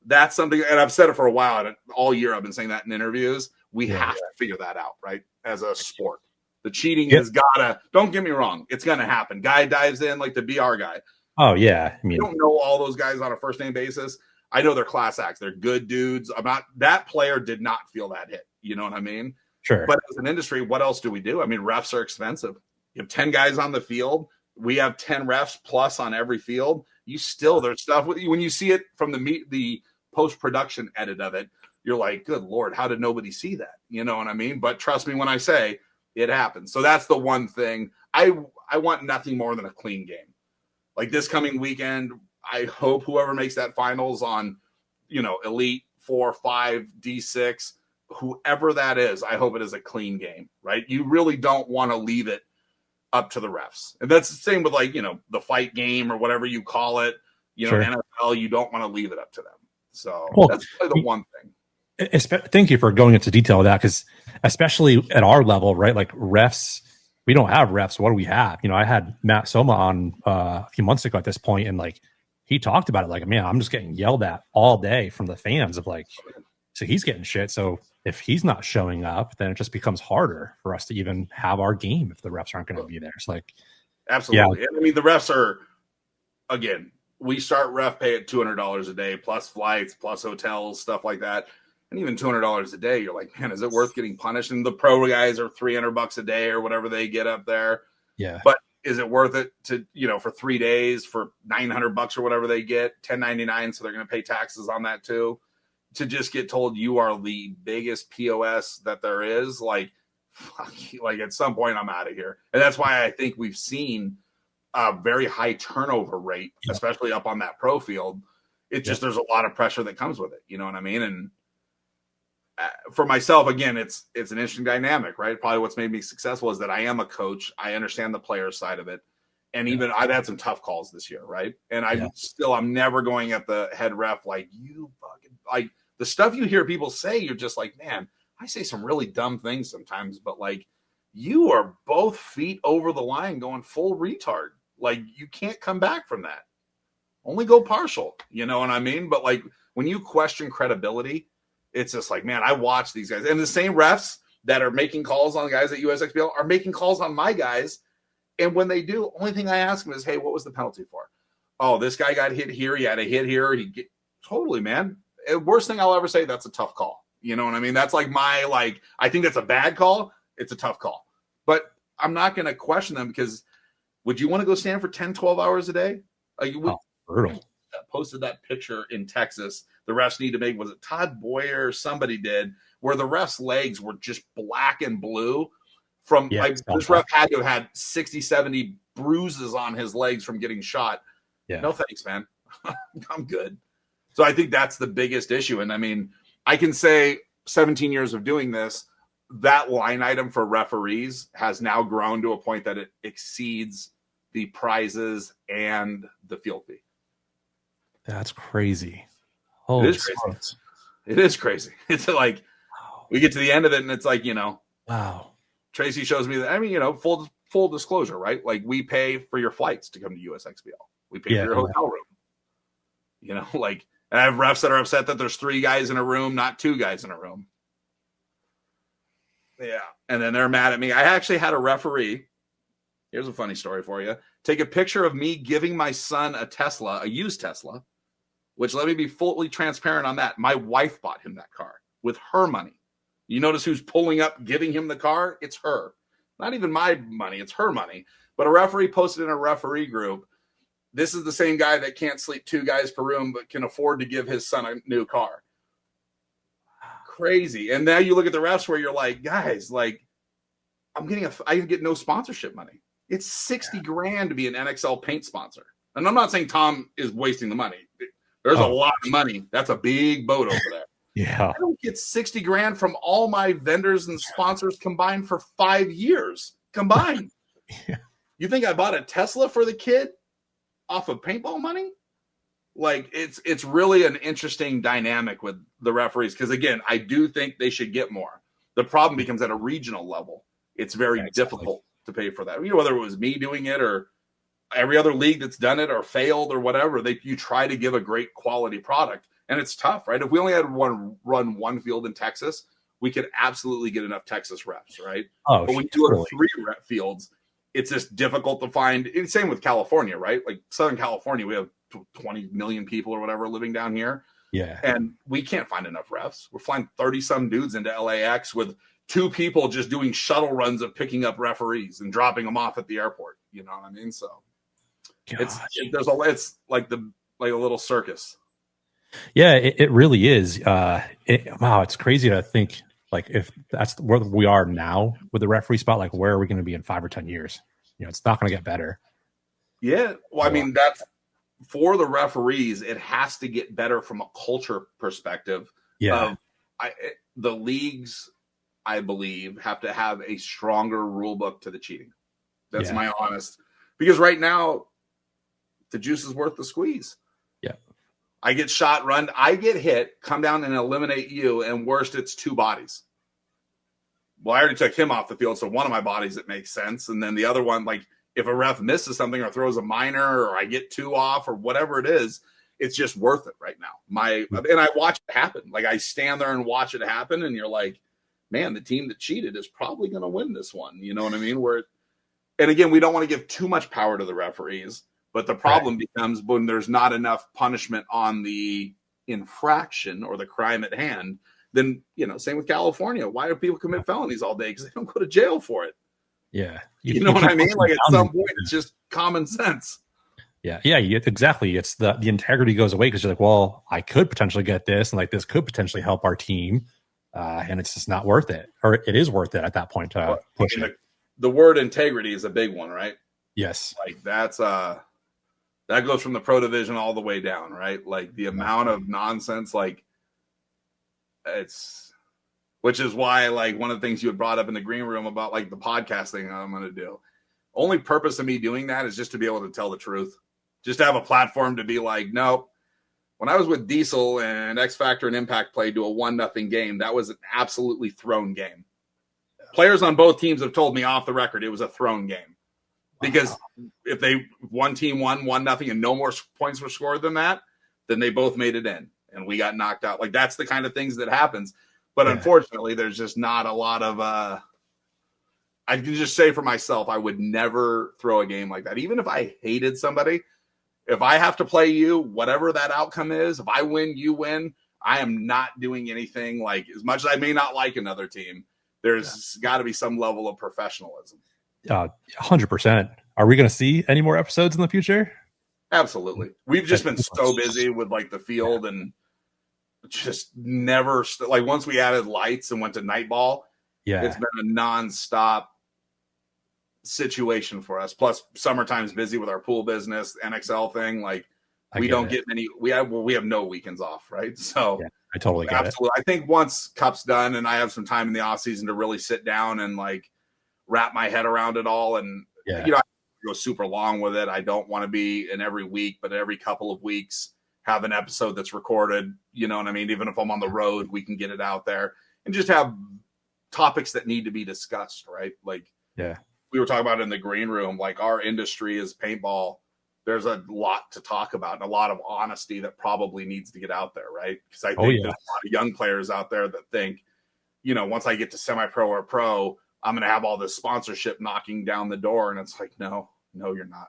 that's something, and I've said it for a while, and all year I've been saying that in interviews, we have to figure that out, right? As a sport, the cheating has gotta, don't get me wrong, it's going to happen. Guy dives in like the BR guy. Oh yeah. I mean, I don't know all those guys on a first name basis. I know they're class acts. They're good dudes. That player did not feel that hit. You know what I mean? Sure. But as an industry, what else do we do? I mean, refs are expensive. You have 10 guys on the field. We have 10 refs plus on every field. There's stuff when you see it from the post-production edit of it, you're like, good Lord, how did nobody see that? You know what I mean? But trust me when I say it happens. So that's the one thing. I want nothing more than a clean game. Like this coming weekend, I hope whoever makes that finals on, Elite 4, 5, D6, whoever that is, I hope it is a clean game, right? You really don't want to leave it up to the refs. And that's the same with, like, the fight game or whatever you call it, NFL, you don't want to leave it up to them. So that's probably the one thing. Thank you for going into detail of that, because especially at our level, right? Like refs, we don't have refs. What do we have? I had Matt Soma on a few months ago at this point, and like he talked about it. Like, man, I'm just getting yelled at all day from the fans of like, so he's getting shit. So if he's not showing up, then it just becomes harder for us to even have our game if the refs aren't going to be there. It's like, absolutely. Yeah. And I mean, the refs are, again, we start ref pay at $200 a day, plus flights, plus hotels, stuff like that. And even $200 a day, you're like, man, is it worth getting punished? And the pro guys are $300 a day or whatever they get up there. Yeah. But is it worth it to, for 3 days for $900 or whatever they get, $10.99, so they're going to pay taxes on that too, to just get told you are the biggest POS that there is? Like, fuck you. Like, at some point I'm out of here. And that's why I think we've seen a very high turnover rate, especially up on that pro field. It's just, there's a lot of pressure that comes with it. You know what I mean? And for myself, again, it's an interesting dynamic, right? Probably what's made me successful is that I am a coach. I understand the player side of it. And even I've had some tough calls this year, right? And I'm never going at the head ref like, you fucking, like, the stuff you hear people say, you're just like, man, I say some really dumb things sometimes, but like, you are both feet over the line going full retard. Like, you can't come back from that. Only go partial, you know what I mean? But like, when you question credibility, it's just like, man, I watch these guys. And the same refs that are making calls on guys at USXBL are making calls on my guys. And when they do, only thing I ask them is, hey, what was the penalty for? Oh, this guy got hit here. He had a hit here. Totally, man. Worst thing I'll ever say, that's a tough call. You know what I mean? That's like I think that's a bad call. It's a tough call. But I'm not going to question them, because would you want to go stand for 10, 12 hours a day? Brutal. Posted that picture in Texas. The refs need to make, was it Todd Boyer? Somebody did, where the refs' legs were just black and blue from this ref had to have had 60, 70 bruises on his legs from getting shot. Yeah. No thanks, man. I'm good. So I think that's the biggest issue. And I mean, I can say 17 years of doing this, that line item for referees has now grown to a point that it exceeds the prizes and the field fee. That's crazy. It is crazy. It is crazy. It's like, we get to the end of it and it's like, wow. Tracy shows me that. I mean, full disclosure, right? Like, we pay for your flights to come to USXBL. We pay for your hotel room. Like, and I have refs that are upset that there's 3 guys in a room, not 2 guys in a room. Yeah. And then they're mad at me. I actually had a referee. Here's a funny story for you. Take a picture of me giving my son a used Tesla, which, let me be fully transparent on that. My wife bought him that car with her money. You notice who's pulling up, giving him the car? It's her. Not even my money. It's her money. But a referee posted in a referee group, this is the same guy that can't sleep 2 guys per room, but can afford to give his son a new car. Crazy. And now you look at the refs where you're like, guys, like, I get no sponsorship money. It's $60,000 to be an NXL paint sponsor. And I'm not saying Tom is wasting the money. There's a lot of money. That's a big boat over there. Yeah. I don't get $60,000 from all my vendors and sponsors combined for 5 years combined. Yeah. You think I bought a Tesla for the kid off of paintball money? Like, it's really an interesting dynamic with the referees. Because again, I do think they should get more. The problem becomes at a regional level. It's very difficult to pay for that. Whether it was me doing it or every other league that's done it or failed or whatever, you try to give a great quality product. And it's tough, right? If we only had run one field in Texas, we could absolutely get enough Texas reps, right? But when you do it 3 rep fields, it's just difficult to find. It's same with California, right? Like Southern California, we have 20 million people or whatever living down here. Yeah. And we can't find enough refs. We're flying 30-some dudes into LAX with 2 people just doing shuttle runs of picking up referees and dropping them off at the airport. You know what I mean? So it's like a little circus. Yeah, it really is. Wow, it's crazy to think, like, if that's where we are now with the referee spot, like, where are we going to be in 5 or 10 years? It's not going to get better. Yeah. Well, I mean, that's for the referees. It has to get better from a culture perspective. Yeah. The leagues, I believe, have to have a stronger rule book to the cheating. That's my honest. Because right now, the juice is worth the squeeze. Yeah. I get shot, run, I get hit, come down and eliminate you, and worst, it's 2 bodies. Well, I already took him off the field, so one of my bodies, it makes sense. And then the other one, like, if a ref misses something or throws a minor or I get 2 off or whatever it is, it's just worth it right now. And I watch it happen. Like, I stand there and watch it happen, and you're like, man, the team that cheated is probably going to win this one. You know what I mean? And again, we don't want to give too much power to the referees. But the problem becomes when there's not enough punishment on the infraction or the crime at hand, then, same with California. Why do people commit felonies all day? Because they don't go to jail for it. Yeah. You know what I mean? Like at some point, it's just common sense. Yeah. Yeah. Exactly. It's the integrity goes away because you're like, well, I could potentially get this, and like this could potentially help our team, and it's just not worth it, or it is worth it at that point to push it. The word integrity is a big one, right? Yes. Like that's that goes from the pro division all the way down, right? Like the amount of nonsense, like which is why, like, one of the things you had brought up in the green room about like the podcast thing I'm going to do. Only purpose of me doing that is just to be able to tell the truth, just to have a platform to be like, no, when I was with Diesel and X Factor and Impact played to a 1-0 game, that was an absolutely thrown game. Players on both teams have told me off the record it was a thrown game. Because if one team won 1-0 and no more points were scored than that, then they both made it in and we got knocked out. Like that's the kind of things that happens. But unfortunately, there's just not a lot of I can just say for myself, I would never throw a game like that. Even if I hated somebody, if I have to play you, whatever that outcome is, if I win, you win, I am not doing anything. Like, as much as I may not like another team, there's got to be some level of professionalism. 100%. Are we going to see any more episodes in the future? Absolutely. We've just been so busy with like the field and just never like once we added lights and went to night ball, it's been a nonstop situation for us. Plus summertime's busy with our pool business, NXL thing. Like we don't get many, we have no weekends off. Right. So I totally get it. I think once Cup's done and I have some time in the off season to really sit down and like wrap my head around it all. And, you know, I go super long with it. I don't want to be in every week, but every couple of weeks have an episode that's recorded, you know what I mean? Even if I'm on the road, we can get it out there and just have topics that need to be discussed, right? Like, we were talking about it in the green room, like our industry is paintball. There's a lot to talk about and a lot of honesty that probably needs to get out there, right? Because I think there's a lot of young players out there that think, you know, once I get to semi-pro or pro, I'm going to have all this sponsorship knocking down the door. And it's like, no, you're not.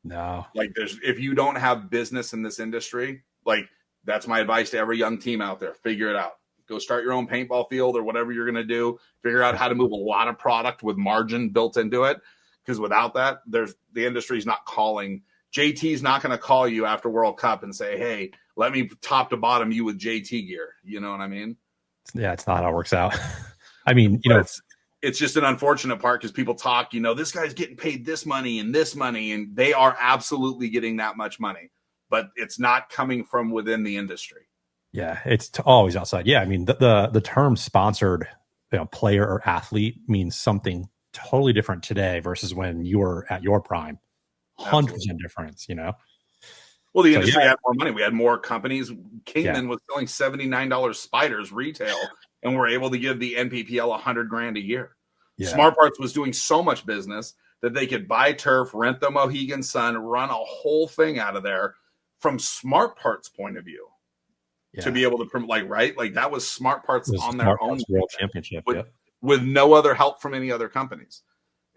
No. Like if you don't have business in this industry, like that's my advice to every young team out there. Figure it out. Go start your own paintball field or whatever you're going to do. Figure out how to move a lot of product with margin built into it. Because without that, the industry's not calling. JT's not going to call you after World Cup and say, hey, let me top to bottom you with JT gear. You know what I mean? Yeah, it's not how it works out. I mean, you know, it's just an unfortunate part because people talk, you know, this guy's getting paid this money, and they are absolutely getting that much money, but it's not coming from within the industry. Yeah, it's always outside. Yeah, I mean, the term sponsored, you know, player or athlete means something totally different today versus when you were at your prime. 100% difference, you know. Well, the industry had more money. We had more companies. Kingman was selling $79 spiders retail, and we're able to give the NPPL $100,000 a year. Yeah. Smart Parts was doing so much business that they could buy turf, rent the Mohegan Sun, run a whole thing out of there from Smart Parts' point of view to be able to, like, right? Like that was Smart Parts on their own world championship with no other help from any other companies.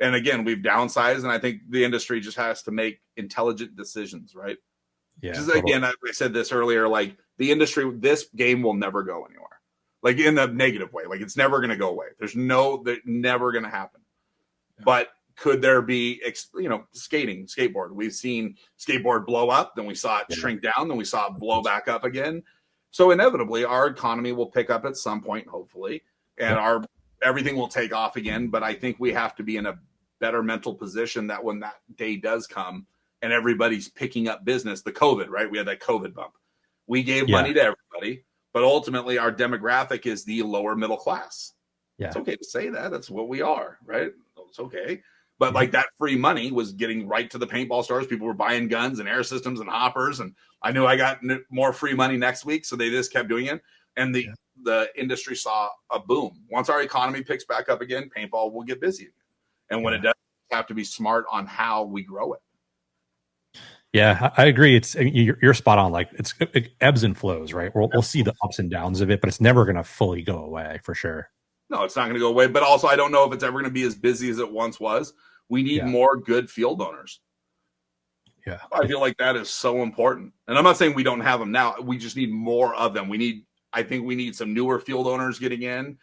And again, we've downsized, and I think the industry just has to make intelligent decisions, right? Yeah. Because again, I said this earlier, like the industry, this game will never go anywhere. Like in the negative way, like it's never going to go away. They're never going to happen. Yeah. But could there be, skateboard? We've seen skateboard blow up, then we saw it shrink down, then we saw it blow back up again. So inevitably, our economy will pick up at some point, hopefully, and everything will take off again. But I think we have to be in a better mental position that when that day does come and everybody's picking up business, the COVID, right? We had that COVID bump. We gave money to everybody, but ultimately our demographic is the lower middle class. Yeah. It's okay to say that. That's what we are, right? It's okay. But like that free money was getting right to the paintball stores. People were buying guns and air systems and hoppers. And I knew I got more free money next week. So they just kept doing it. And the industry saw a boom. Once our economy picks back up again, paintball will get busy again. And when it does, we have to be smart on how we grow it. Yeah, I agree. You're spot on. Like it ebbs and flows, right? We'll see the ups and downs of it, but it's never going to fully go away for sure. No, it's not going to go away. But also, I don't know if it's ever going to be as busy as it once was. We need more good field owners. Yeah, I feel like that is so important. And I'm not saying we don't have them now. We just need more of them. I think we need some newer field owners getting in.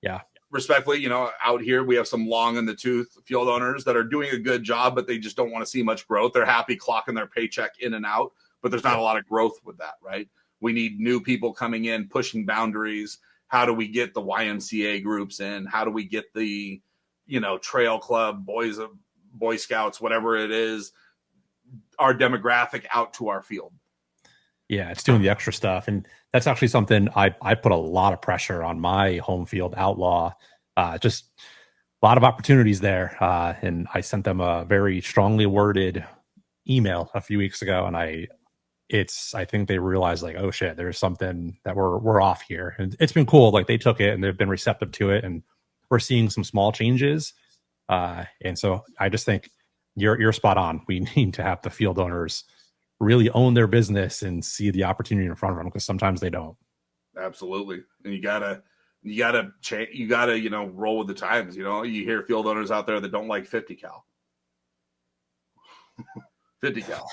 Yeah. respectfully, you know, out here we have some long in the tooth field owners that are doing a good job, but they just don't want to see much growth. They're happy clocking their paycheck in and out, but there's not a lot of growth with that, right? We need new people coming in, pushing boundaries. How do we get the YMCA groups in? How do we get the, you know, trail club, Boy Scouts, whatever it is, our demographic out to our field? Yeah, it's doing the extra stuff. And that's actually something I put a lot of pressure on my home field outlaw. Just a lot of opportunities there. And I sent them a very strongly worded email a few weeks ago. And I think they realized like, oh shit, there's something that we're off here. And it's been cool. Like they took it and they've been receptive to it. And we're seeing some small changes. And so I just think you're spot on. We need to have the field owners really own their business and see the opportunity in front of them, because sometimes they don't. Absolutely. And you gotta, you know, roll with the times. You know, you hear field owners out there that don't like 50 cal, 50 cal,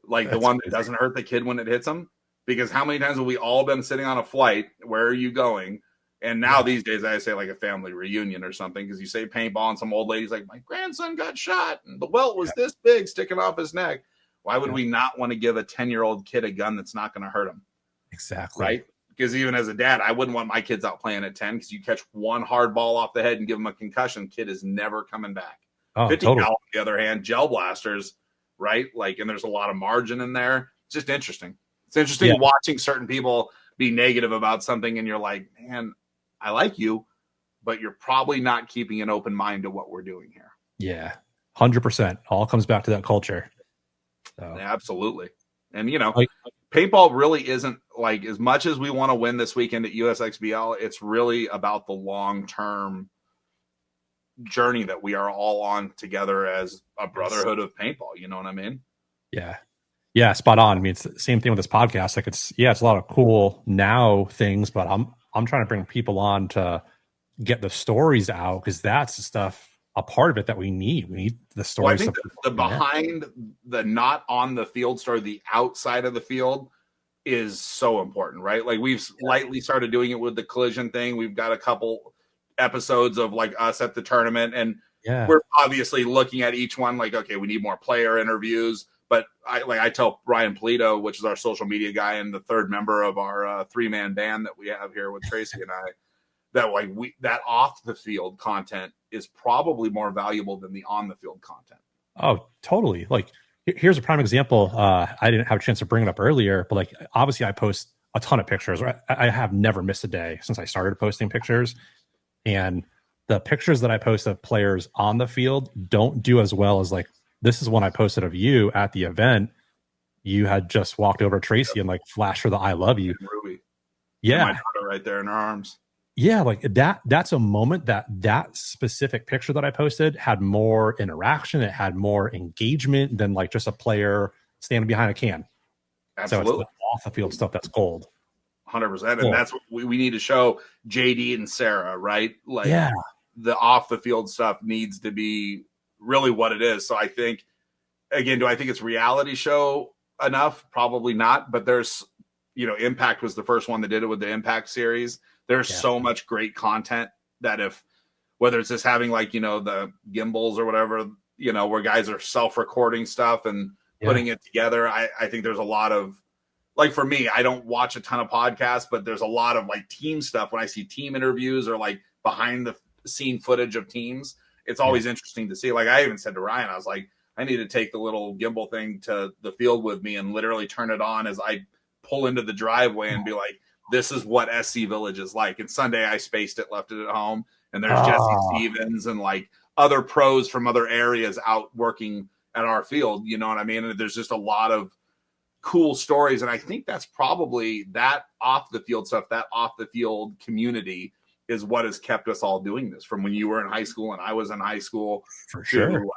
like the one that doesn't hurt the kid when it hits them. Because how many times have we all been sitting on a flight? Where are you going? And now these days I say like a family reunion or something, because you say paintball and some old lady's like, my grandson got shot and the welt was this big sticking off his neck. Why would we not want to give a 10-year-old kid a gun that's not going to hurt him? Exactly. Right? Because even as a dad, I wouldn't want my kids out playing at 10, because you catch one hard ball off the head and give them a concussion, kid is never coming back. 50 cal, on the other hand, gel blasters, right? Like, and there's a lot of margin in there. It's just interesting. It's interesting watching certain people be negative about something, and you're like, man, I like you, but you're probably not keeping an open mind to what we're doing here. Yeah, 100%. All comes back to that culture. So. Yeah, absolutely. And, you know, paintball really isn't like, as much as we want to win this weekend at USXBL, it's really about the long-term journey that we are all on together as a brotherhood of paintball. You know what I mean? Yeah. Yeah, spot on. I mean, it's the same thing with this podcast. Like it's a lot of cool now things, but I'm trying to bring people on to get the stories out, because that's the stuff, a part of it that we need. We need the stories. Well, I think the behind the not on the field story, the outside of the field, is so important, right? Like we've lightly started doing it with the collision thing. We've got a couple episodes of like us at the tournament, and we're obviously looking at each one like, okay, we need more player interviews. But I tell Brian Polito, which is our social media guy and the third member of our 3-man band that we have here with Tracy and I, that like that off the field content is probably more valuable than the on the field content. Oh, totally. Like here's a prime example. I didn't have a chance to bring it up earlier, but like obviously I post a ton of pictures. I have never missed a day since I started posting pictures, and the pictures that I post of players on the field don't do as well as like, this is one I posted of you at the event. You had just walked over to Tracy and like flashed her the "I love you." Ruby. Yeah. And my daughter right there in her arms. Yeah, like that's a moment that specific picture that I posted had more interaction. It had more engagement than like just a player standing behind a can. Absolutely. So it's the off the field stuff that's gold. 100%. And that's what we need to show JD and Sarah, right? Like the off the field stuff needs to be really what it is. So I think, again, do I think it's reality show enough? Probably not. But there's, you know, Impact was the first one that did it with the Impact series. There's so much great content that whether it's just having like, you know, the gimbals or whatever, you know, where guys are self-recording stuff and putting it together. I think there's a lot of, like for me, I don't watch a ton of podcasts, but there's a lot of like team stuff. When I see team interviews or like behind the scene footage of teams, it's always interesting to see. Like I even said to Ryan, I was like, I need to take the little gimbal thing to the field with me and literally turn it on as I pull into the driveway and be like, this is what SC Village is like. And Sunday I spaced it, left it at home. And there's Jesse Stevens and like other pros from other areas out working at our field. You know what I mean? And there's just a lot of cool stories. And I think that's probably that off the field stuff, that off the field community is what has kept us all doing this from when you were in high school and I was in high school. For sure. Like,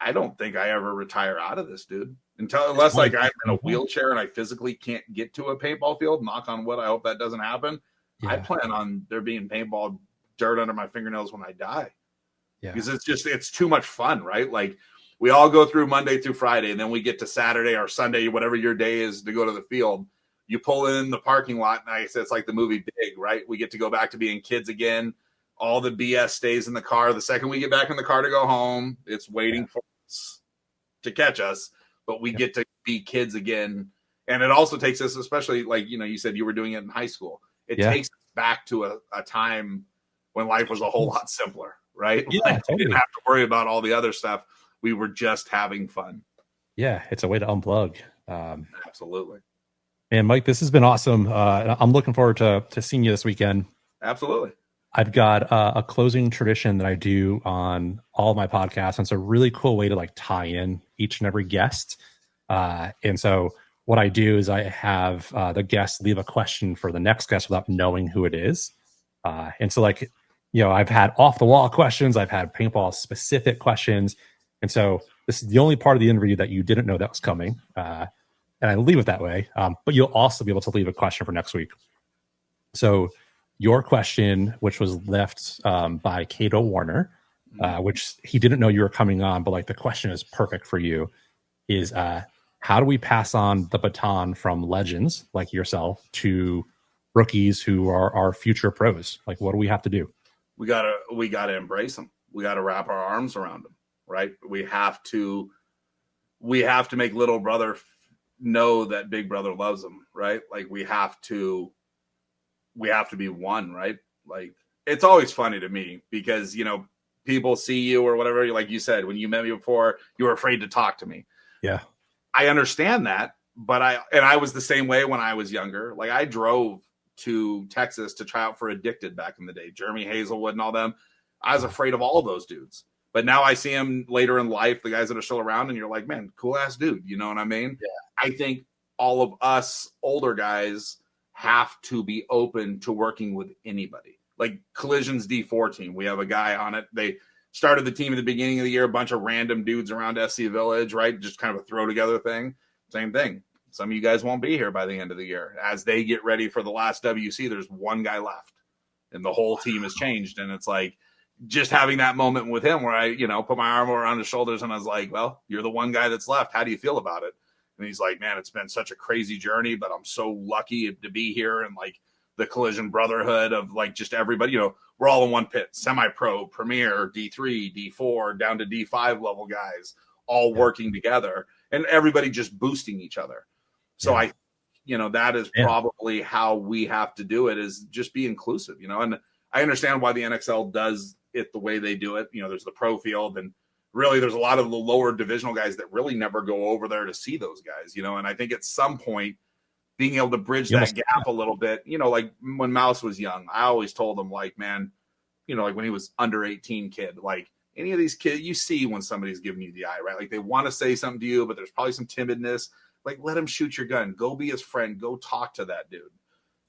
I don't think I ever retire out of this, dude. Unless like I'm in a wheelchair and I physically can't get to a paintball field, knock on wood, I hope that doesn't happen. I plan on there being paintball dirt under my fingernails when I die. Because it's too much fun, right? Like we all go through Monday through Friday, and then we get to Saturday or Sunday, whatever your day is, to go to the field. You pull in the parking lot, and I said it's like the movie Big, right? We get to go back to being kids again. All the BS stays in the car. The second we get back in the car to go home, it's waiting for us to catch us. But we get to be kids again. And it also takes us, especially like, you said you were doing it in high school. It takes us back to a time when life was a whole lot simpler, right? Yeah, like, we didn't have to worry about all the other stuff. We were just having fun. Yeah, it's a way to unplug. Absolutely. And Mike, this has been awesome. I'm looking forward to seeing you this weekend. Absolutely. I've got a closing tradition that I do on all of my podcasts. And it's a really cool way to like tie in each and every guest. And so what I do is I have the guests leave a question for the next guest without knowing who it is. And so like, I've had off the wall questions. I've had paintball specific questions. And so this is the only part of the interview that you didn't know that was coming. And I leave it that way. But you'll also be able to leave a question for next week. So your question, which was left by Cato Warner, which he didn't know you were coming on, but like the question is perfect for you, is how do we pass on the baton from legends like yourself to rookies who are our future pros? Like, what do we have to do? We gotta embrace them. We gotta wrap our arms around them, right? We have to make little brother know that big brother loves them, right? Like we have to be one, right? Like it's always funny to me because, people see you or whatever. Like you said, when you met me before, you were afraid to talk to me. Yeah. I understand that, but I was the same way when I was younger. Like I drove to Texas to try out for Addicted back in the day, Jeremy Hazelwood and all them. I was afraid of all of those dudes. But now I see him later in life, the guys that are still around, and you're like, man, cool ass dude. You know what I mean? Yeah. I think all of us older guys have to be open to working with anybody. Like Collision's D4 team, we have a guy on it. They started the team at the beginning of the year, a bunch of random dudes around SC Village, right? Just kind of a throw together thing. Same thing. Some of you guys won't be here by the end of the year. As they get ready for the last WC, there's one guy left and the whole team has changed. And it's like just having that moment with him where I, put my arm around his shoulders and I was like, well, you're the one guy that's left. How do you feel about it? And he's like, man, it's been such a crazy journey, but I'm so lucky to be here. And like the Collision brotherhood of like just everybody, we're all in one pit, semi-pro, premier, D3, D4, down to D5 level guys, all working together and everybody just boosting each other. So that is probably how we have to do it, is just be inclusive, and I understand why the NXL does it the way they do it. There's the pro field and really there's a lot of the lower divisional guys that really never go over there to see those guys, and I think at some point being able to bridge that gap a little bit, like when Mouse was young, I always told him like, man, like when he was under 18 kid, like any of these kids, you see when somebody's giving you the eye, right? Like they want to say something to you, but there's probably some timidness. Like let him shoot your gun, go be his friend, go talk to that dude.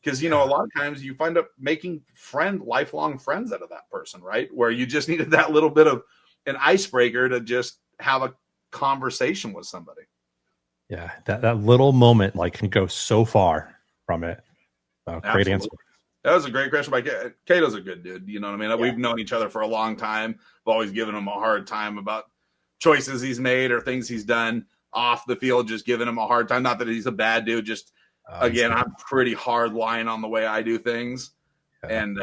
Because, a lot of times you find up making lifelong friends out of that person, right? Where you just needed that little bit of an icebreaker to just have a conversation with somebody. Yeah, that little moment like can go so far from it. Great answer. That was a great question by Cato's a good dude. You know what I mean? Yeah. We've known each other for a long time. I've always given him a hard time about choices he's made or things he's done off the field, just giving him a hard time. Not that he's a bad dude, just again, I'm pretty hard line on the way I do things and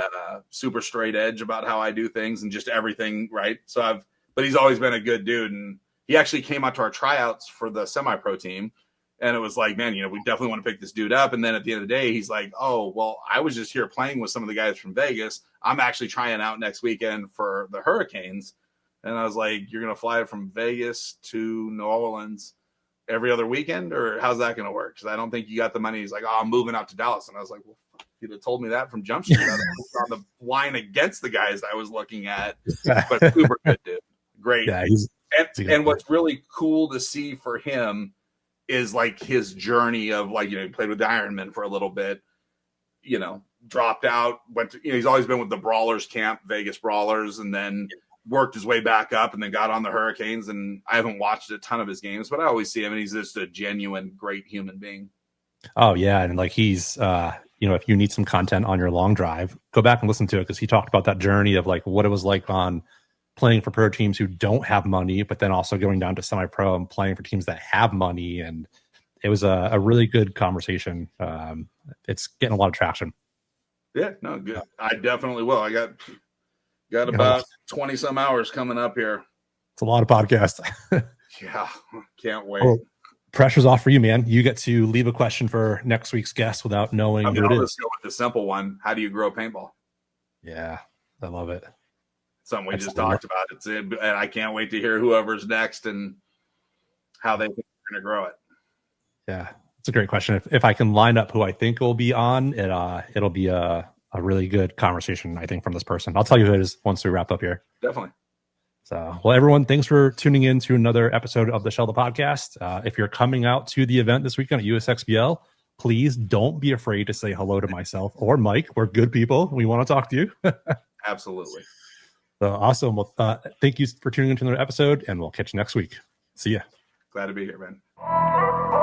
super straight edge about how I do things and just everything. Right. But he's always been a good dude. And he actually came out to our tryouts for the semi-pro team. And it was like, man, we definitely want to pick this dude up. And then at the end of the day, he's like, oh, well, I was just here playing with some of the guys from Vegas. I'm actually trying out next weekend for the Hurricanes. And I was like, you're going to fly from Vegas to New Orleans every other weekend? Or how's that going to work? Because I don't think you got the money. He's like, oh, I'm moving out to Dallas. And I was like, well, you'd have told me that from Jump Street. I was on the line against the guys I was looking at. But super good dude. Great. Yeah, and what's really cool to see for him is like his journey of like, he played with the Ironman for a little bit, dropped out, went to, he's always been with the Brawlers camp, Vegas Brawlers, and then worked his way back up and then got on the Hurricanes. And I haven't watched a ton of his games, but I always see him and he's just a genuine, great human being. Oh yeah. And like he's, if you need some content on your long drive, go back and listen to it. Cause he talked about that journey of like what it was like on playing for pro teams who don't have money, but then also going down to semi-pro and playing for teams that have money. And it was a really good conversation. It's getting a lot of traction. Yeah, no, good. I definitely will. Got about 20 some hours coming up here. It's a lot of podcasts. Yeah, can't wait. Well, pressure's off for you, man. You get to leave a question for next week's guest without knowing who it is. Let's go with the simple one. How do you grow paintball? Yeah, I love it. Something we just talked about. And I can't wait to hear whoever's next and how they think they're going to grow it. Yeah, it's a great question. If I can line up who I think will be on, it'll be a really good conversation, I think, from this person. I'll tell you who it is once we wrap up here. Definitely. So, well, everyone, thanks for tuning in to another episode of the Shellda Podcast. If you're coming out to the event this weekend at USXBL, please don't be afraid to say hello to myself or Mike. We're good people. We want to talk to you. Absolutely. So awesome. Well, thank you for tuning into another episode, and we'll catch you next week. See ya. Glad to be here, man.